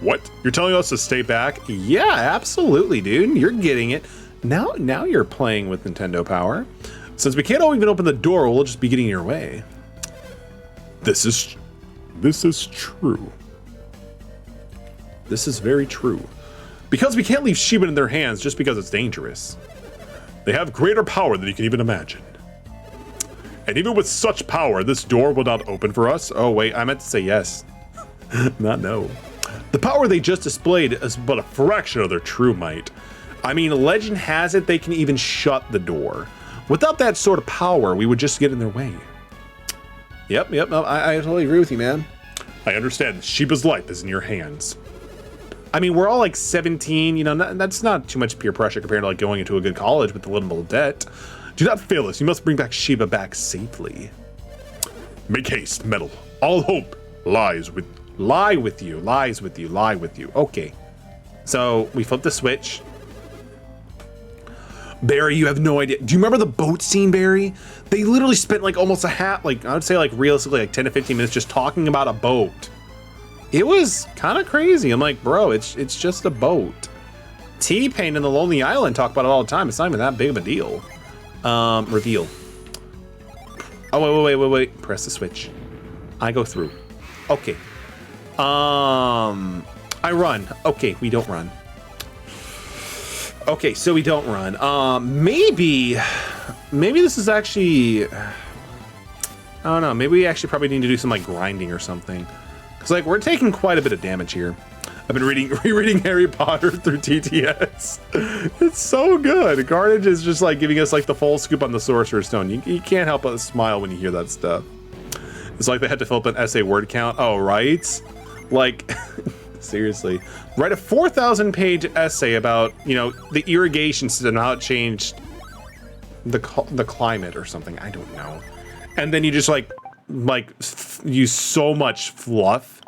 What? You're telling us to stay back? Yeah, absolutely, dude. You're getting it. Now you're playing with Nintendo power. Since we can't even open the door, we'll just be getting in your way. This is true. This is very true. Because we can't leave Sheba in their hands just because it's dangerous. They have greater power than you can even imagine. And even with such power, this door will not open for us. Oh, wait, I meant to say yes. Not no. The power they just displayed is but a fraction of their true might. I mean, legend has it they can even shut the door. Without that sort of power, we would just get in their way. Yep, no, I totally agree with you, man. I understand. Sheba's life is in your hands. I mean, we're all like 17, you know, that's not too much peer pressure compared to like going into a good college with a little debt. Do not fail us. You must bring back Sheba back safely. Make haste, Metal. All hope lies with you. Okay. So we flip the switch. Barry, you have no idea. Do you remember the boat scene, Barry? They literally spent like almost a half, like I would say like realistically like 10 to 15 minutes just talking about a boat. It was kind of crazy. I'm like, bro, it's just a boat. T-Pain and the Lonely Island talk about it all the time. It's not even that big of a deal. Reveal. Oh, wait. Press the switch. I go through. Okay. I run. Okay, we don't run. Okay, so we don't run. Maybe this is actually, I don't know. Maybe we actually probably need to do some like grinding or something. Cause like we're taking quite a bit of damage here. I've been rereading Harry Potter through TTS. It's so good. Carnage is just like giving us like the full scoop on the Sorcerer's Stone. You can't help but smile when you hear that stuff. It's like they had to fill up an essay word count. Oh, right? Like, seriously. Write a 4,000 page essay about, you know, the irrigation system, how it changed the climate or something. I don't know. And then you just like use so much fluff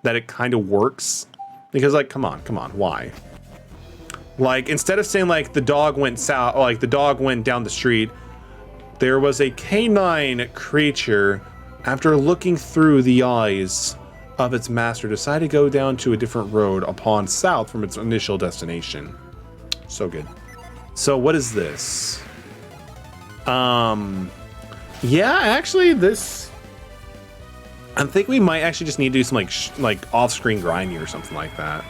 that it kind of works. Because like, come on, why? Like, instead of saying like the dog went south, or like the dog went down the street, there was a canine creature, after looking through the eyes of its master, decided to go down to a different road upon south from its initial destination. So good. So what is this? Yeah, actually this, I think we might actually just need to do some like off-screen grinding or something like that.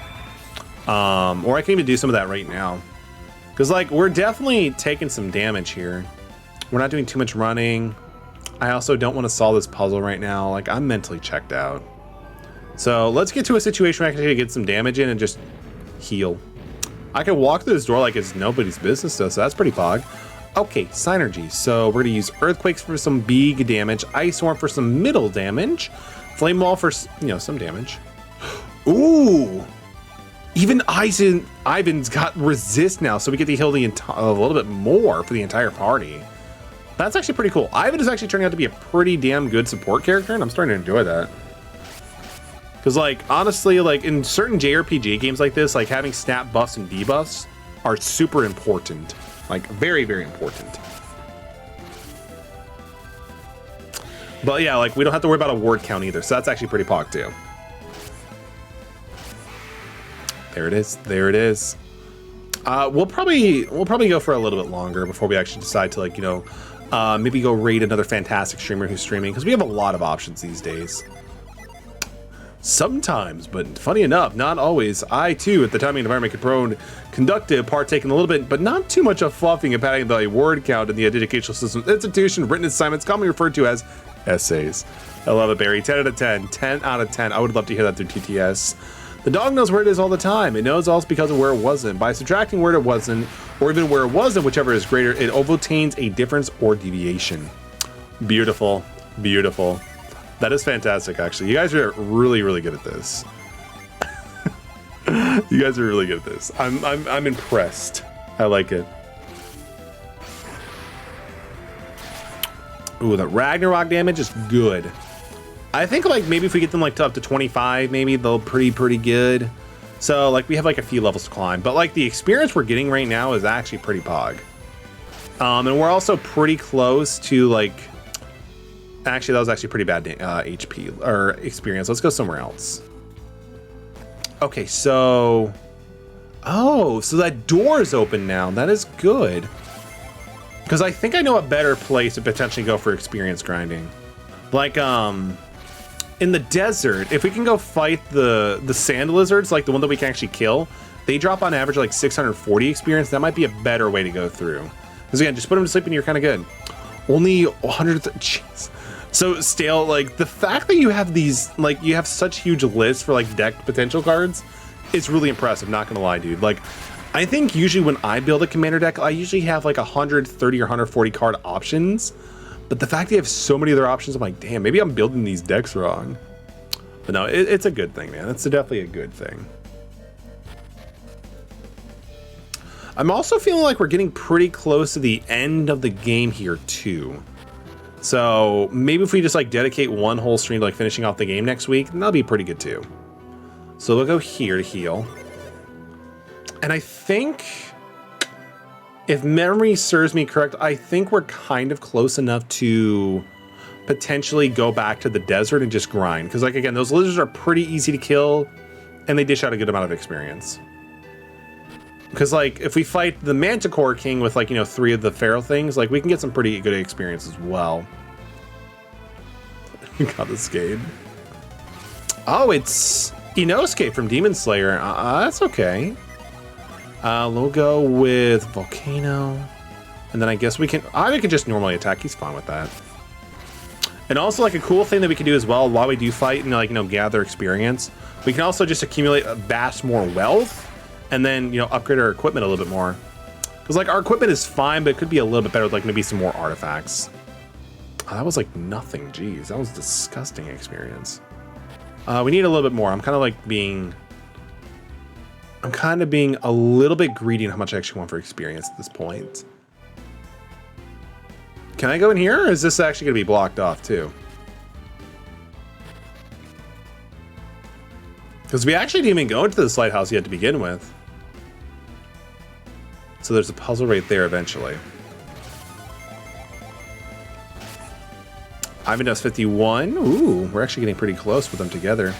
Or I can even do some of that right now. Cause like we're definitely taking some damage here. We're not doing too much running. I also don't want to solve this puzzle right now. Like I'm mentally checked out. So let's get to a situation where I can actually get some damage in and just heal. I can walk through this door like it's nobody's business though, so that's pretty pog. Okay, synergy. So we're gonna use Earthquakes for some big damage, Ice Storm for some middle damage, Flame Wall for, you know, some damage. Ooh! Even Ivan's got resist now, so we get to heal a little bit more for the entire party. That's actually pretty cool. Ivan is actually turning out to be a pretty damn good support character, and I'm starting to enjoy that. Because, like, honestly, like, in certain JRPG games like this, like, having snap buffs and debuffs are super important. Like, very, very important. But, yeah, like, we don't have to worry about a ward count either, so that's actually pretty pog, too. There it is. There it is. We'll probably go for a little bit longer before we actually decide to, like, you know, maybe go raid another fantastic streamer who's streaming, because we have a lot of options these days. Sometimes, but funny enough, not always. I too, at the timing and environment controlled, conductive, partaking a little bit, but not too much of fluffing and padding the word count in the educational system institution written assignments, commonly referred to as essays. I love it, Barry. 10 out of 10. 10 out of 10. I would love to hear that through TTS. The dog knows where it is all the time. It knows also because of where it wasn't. By subtracting where it wasn't, or even where it wasn't, whichever is greater, it obtains a difference or deviation. Beautiful, beautiful. That is fantastic, actually. You guys are really, really good at this. You guys are really good at this. I'm impressed. I like it. Ooh, that Ragnarok damage is good. I think like maybe if we get them like to up to 25, maybe they'll pretty good. So like we have like a few levels to climb, but like the experience we're getting right now is actually pretty pog. And we're also pretty close to like, actually that was actually pretty bad HP or experience. Let's go somewhere else. Okay, so, oh, so that door is open now. That is good. Because I think I know a better place to potentially go for experience grinding. Like, in the desert, if we can go fight the sand lizards, like the one that we can actually kill, they drop on average like 640 experience. That might be a better way to go through. Because again, just put them to sleep and you're kind of good. Only 100, jeez. So stale, like the fact that you have these, like you have such huge lists for like deck potential cards is really impressive, not gonna lie, dude. Like, I think usually when I build a commander deck, I usually have like 130 or 140 card options. But the fact that you have so many other options, I'm like, damn, maybe I'm building these decks wrong. But no, it's a good thing, man. It's definitely a good thing. I'm also feeling like we're getting pretty close to the end of the game here too. So maybe if we just like dedicate one whole stream to like finishing off the game next week, that'll be pretty good too. So we'll go here to heal. And I think, if memory serves me correct, I think we're kind of close enough to potentially go back to the desert and just grind. Because like, again, those lizards are pretty easy to kill and they dish out a good amount of experience. Because like, if we fight the Manticore King with like, you know, 3 of the feral things, like we can get some pretty good experience as well. Got escape. Oh, it's Inosuke from Demon Slayer. That's okay. We'll go with Volcano. And then I guess we can just normally attack. He's fine with that. And also like a cool thing that we can do as well while we do fight and like, you know, gather experience, we can also just accumulate a vast more wealth and then, you know, upgrade our equipment a little bit more. Because like our equipment is fine, but it could be a little bit better with like maybe some more artifacts. Oh, that was like nothing. Jeez, that was disgusting experience. We need a little bit more. I'm kind of being a little bit greedy in how much I actually want for experience at this point. Can I go in here, or is this actually going to be blocked off too? Because we actually didn't even go into this lighthouse yet to begin with. So there's a puzzle right there eventually. Ivan does 51. Ooh, we're actually getting pretty close with them together.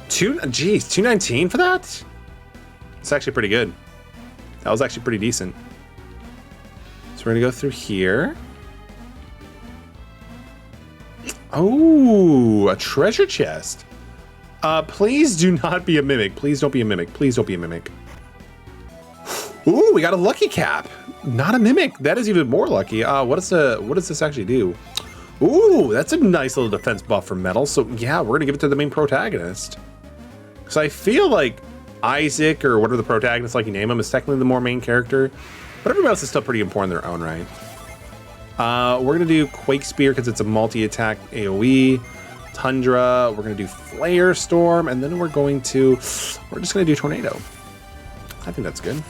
Geez, 219 for that? It's actually pretty good. That was actually pretty decent. So we're gonna go through here. Oh, a treasure chest. Please do not be a mimic. Please don't be a mimic. Please don't be a mimic. Ooh, we got a lucky cap. Not a mimic. That is even more lucky. What does this actually do? Ooh, that's a nice little defense buff for metal. So yeah, we're gonna give it to the main protagonist. So I feel like Isaac, or whatever the protagonist, like you name him, is technically the more main character, but everybody else is still pretty important in their own right. We're gonna do Quake Spear because it's a multi-attack AoE. Tundra, we're gonna do Flare Storm, and then we're just gonna do Tornado. I think that's good.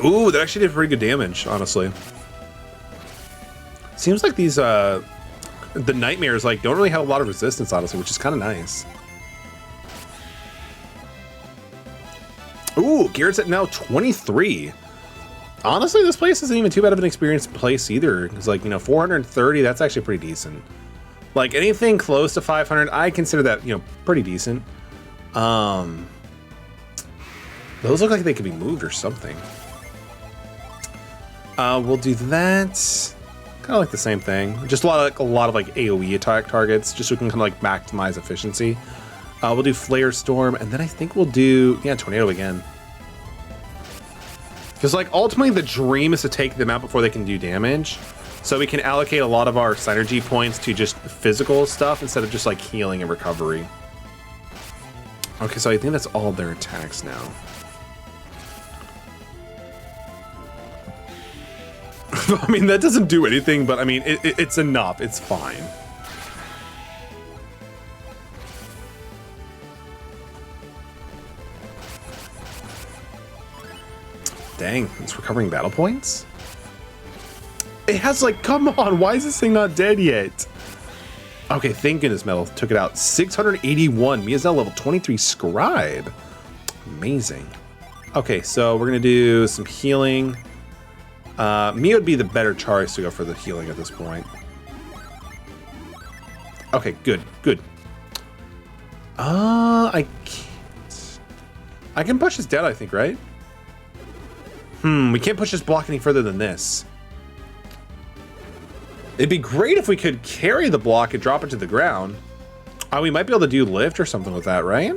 Ooh, that actually did pretty good damage, honestly. Seems like these, the nightmares, like, don't really have a lot of resistance, honestly, which is kind of nice. Ooh, Garrett's at now 23. Honestly, this place isn't even too bad of an experienced place either. It's like, you know, 430, that's actually pretty decent. Like, anything close to 500, I consider that, you know, pretty decent. Those look like they could be moved or something. We'll do that. Kind of like the same thing. Just a lot of like AoE attack targets, just so we can kind of like maximize efficiency. We'll do Flare Storm, and then I think we'll do, yeah, Tornado again. Because like ultimately the dream is to take them out before they can do damage. So we can allocate a lot of our synergy points to just physical stuff instead of just like healing and recovery. Okay, so I think that's all their attacks now. I mean, that doesn't do anything, but I mean, it's enough. It's fine. Dang, it's recovering battle points? It has like, come on, why is this thing not dead yet? Okay, thank goodness Metal took it out. 681. Mia's now level 23 Scribe. Amazing. Okay, so we're gonna do some healing. Mia would be the better choice to go for the healing at this point. Okay, good, good. I can't. I can push this down, I think, right? We can't push this block any further than this. It'd be great if we could carry the block and drop it to the ground. We might be able to do lift or something with that, right?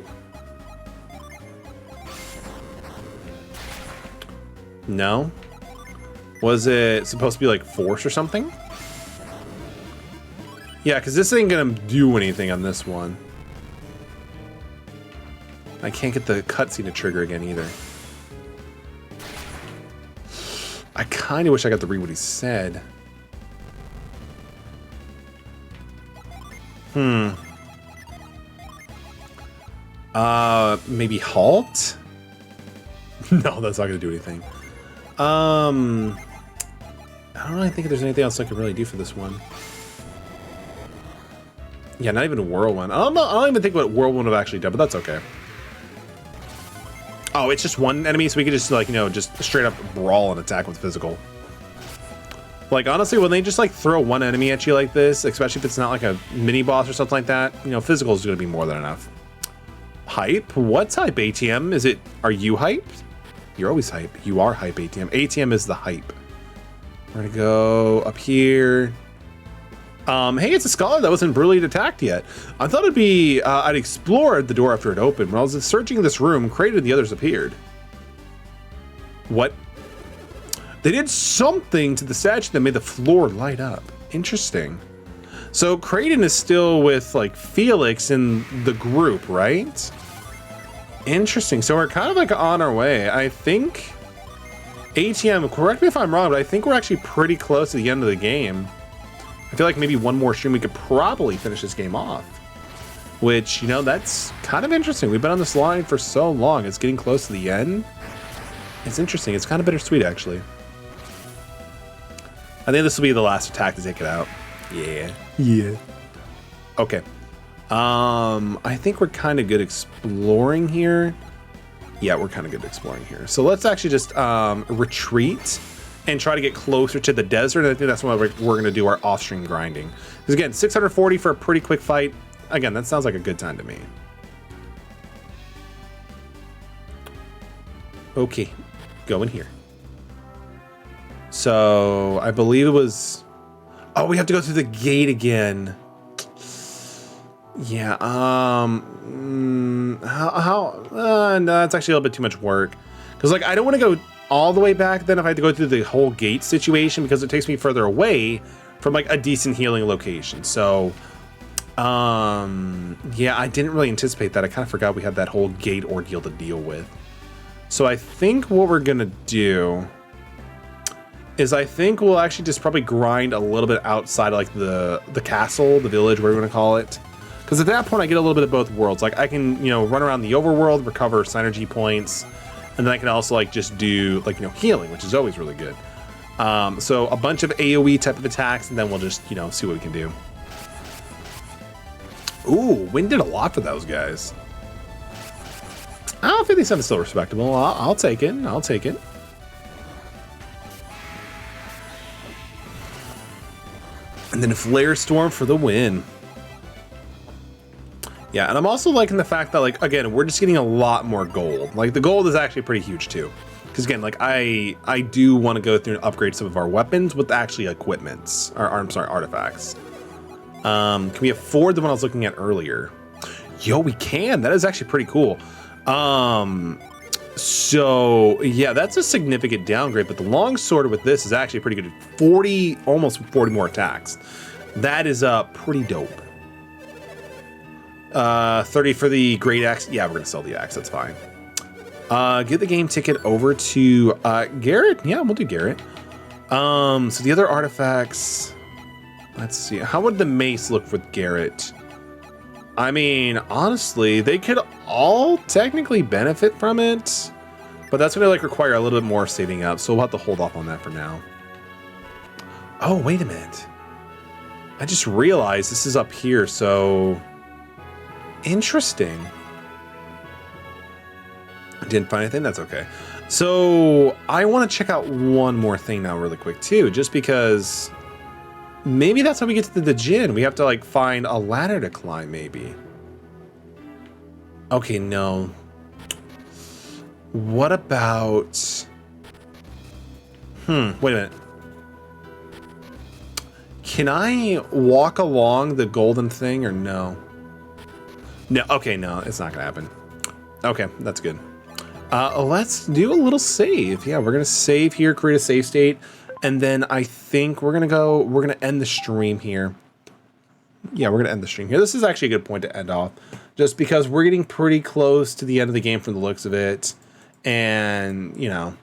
No? Was it supposed to be like force or something? Yeah, because this ain't gonna do anything on this one. I can't get the cutscene to trigger again either. I kind of wish I got to read what he said. Maybe halt? No, that's not gonna do anything. I don't really think there's anything else I can really do for this one. Yeah, not even a whirlwind. I don't even think what whirlwind would have actually done, but that's okay. Oh, it's just one enemy, so we could just like, you know, just straight up brawl and attack with physical. Like, honestly, when they just like throw one enemy at you like this, especially if it's not like a mini boss or something like that, you know, physical is gonna be more than enough. Hype? What's hype, ATM? Is it, are you hyped? You're always hype. You are hype, ATM. ATM is the hype. We're gonna go up here. Hey, it's a scholar that wasn't brutally attacked yet. I thought it'd be, I'd explored the door after it opened. When I was searching this room, Kraden and the others appeared. What? They did something to the statue that made the floor light up. Interesting. So Kraden is still with like Felix in the group, right? Interesting. So we're kind of like on our way. I think ATM, correct me if I'm wrong, but I think we're actually pretty close to the end of the game. I feel like maybe one more stream we could probably finish this game off. Which, you know, that's kind of interesting. We've been on this line for so long. It's getting close to the end. It's interesting. It's kind of bittersweet, actually. I think this will be the last attack to take it out. Yeah. Yeah. Okay. I think we're kind of good exploring here. Yeah, we're kind of good exploring here. So let's actually just retreat and try to get closer to the desert. And I think that's why we're going to do our off-stream grinding. Because again, 640 for a pretty quick fight. Again, that sounds like a good time to me. Okay, go in here. So I believe it was, oh, we have to go through the gate again. Yeah, no, that's actually a little bit too much work. Because like, I don't want to go all the way back then if I had to go through the whole gate situation, because it takes me further away from like a decent healing location. So, yeah, I didn't really anticipate that. I kind of forgot we had that whole gate ordeal to deal with. So I think what we're gonna do is I think we'll actually just probably grind a little bit outside of like the castle, the village, whatever you want to call it. Because at that point I get a little bit of both worlds. Like I can, you know, run around the overworld, recover synergy points, and then I can also like just do like, you know, healing, which is always really good. So a bunch of AoE type of attacks, and then we'll just, you know, see what we can do. Ooh, Wind did a lot for those guys. Oh, 57 is still respectable. I'll take it. I'll take it. And then Flare Storm for the win. Yeah, and I'm also liking the fact that, like, again, we're just getting a lot more gold. Like, the gold is actually pretty huge, too. Because, again, like, I do want to go through and upgrade some of our weapons with actually equipments. Or I'm sorry, artifacts. Can we afford the one I was looking at earlier? Yo, we can. That is actually pretty cool. So, yeah, that's a significant downgrade, but the longsword with this is actually pretty good. 40, almost 40 more attacks. That is pretty dope. 30 for the great axe. Yeah, we're going to sell the axe. That's fine. Get the game ticket over to Garrett. Yeah, we'll do Garrett. So the other artifacts, let's see. How would the mace look with Garrett? I mean, honestly, they could all technically benefit from it, but that's going to like require a little bit more saving up. So we'll have to hold off on that for now. Oh, wait a minute. I just realized this is up here. So interesting. Didn't find anything. That's okay. So I want to check out one more thing now really quick too, just because maybe that's how we get to the gin. We have to like find a ladder to climb maybe. Okay, no. What about... wait a minute. Can I walk along the golden thing or no? No, okay, no, it's not gonna happen. Okay, that's good. Let's do a little save. Yeah, we're gonna save here, create a save state, and then I think we're gonna end the stream here. Yeah, we're gonna end the stream here. This is actually a good point to end off, just because we're getting pretty close to the end of the game from the looks of it, and you know,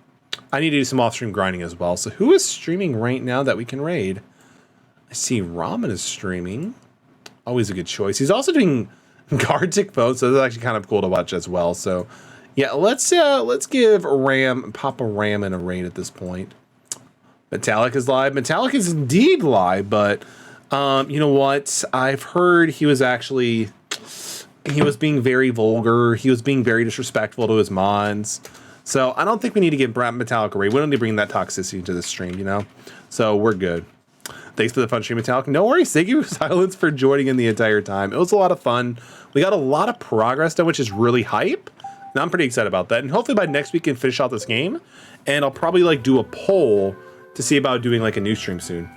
I need to do some off-stream grinding as well. So who is streaming right now that we can raid? I see Ramen is streaming. Always a good choice. He's also doing Gartic mode, so that's actually kind of cool to watch as well. So yeah, let's give Papa Ramen a raid at this point. Metallic is live. Metallic is indeed live, but you know what? I've heard he was being very vulgar. He was being very disrespectful to his mods. So I don't think we need to give Metallic a raid. We don't need to bring that toxicity to the stream, you know? So we're good. Thanks for the fun stream, Metallic. No worries. Thank you, Silence, for joining in the entire time. It was a lot of fun. We got a lot of progress done, which is really hype. And I'm pretty excited about that. And hopefully by next week we can finish out this game. And I'll probably like do a poll to see about doing like a new stream soon.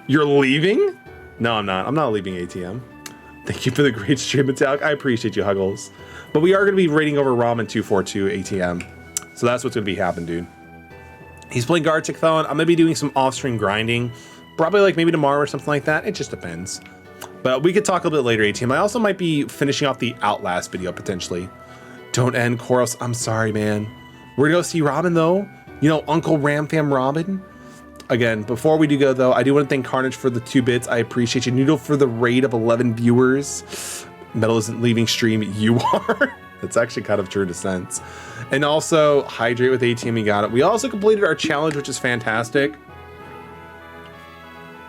You're leaving? No, I'm not. I'm not leaving ATM. Thank you for the great stream, Metallic. I appreciate you, Huggles. But we are going to be raiding over Ramen 242 ATM. So that's what's going to be happening, dude. He's playing Gartic Thon. I'm going to be doing some off-stream grinding. Probably like maybe tomorrow or something like that. It just depends. But we could talk a little bit later, ATM. I also might be finishing off the Outlast video potentially. Don't end, Koros. I'm sorry, man. We're going to go see Robin, though. You know, Uncle Ramfam Robin. Again, before we do go, though, I do want to thank Carnage for the 2 bits. I appreciate you. Noodle for the raid of 11 viewers. Metal isn't leaving stream. You are. That's actually kind of true in a sense. And also, Hydrate with ATM. We got it. We also completed our challenge, which is fantastic.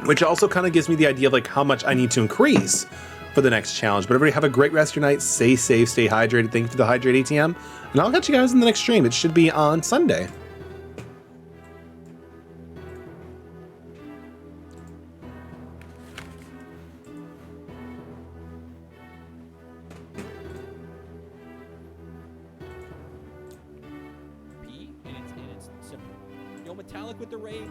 Which also kind of gives me the idea of like how much I need to increase for the next challenge. But everybody have a great rest of your night. Stay safe, stay hydrated. Thank you for the Hydrate ATM. And I'll catch you guys in the next stream. It should be on Sunday. P and it's simple. Yo, Metallic with the raid.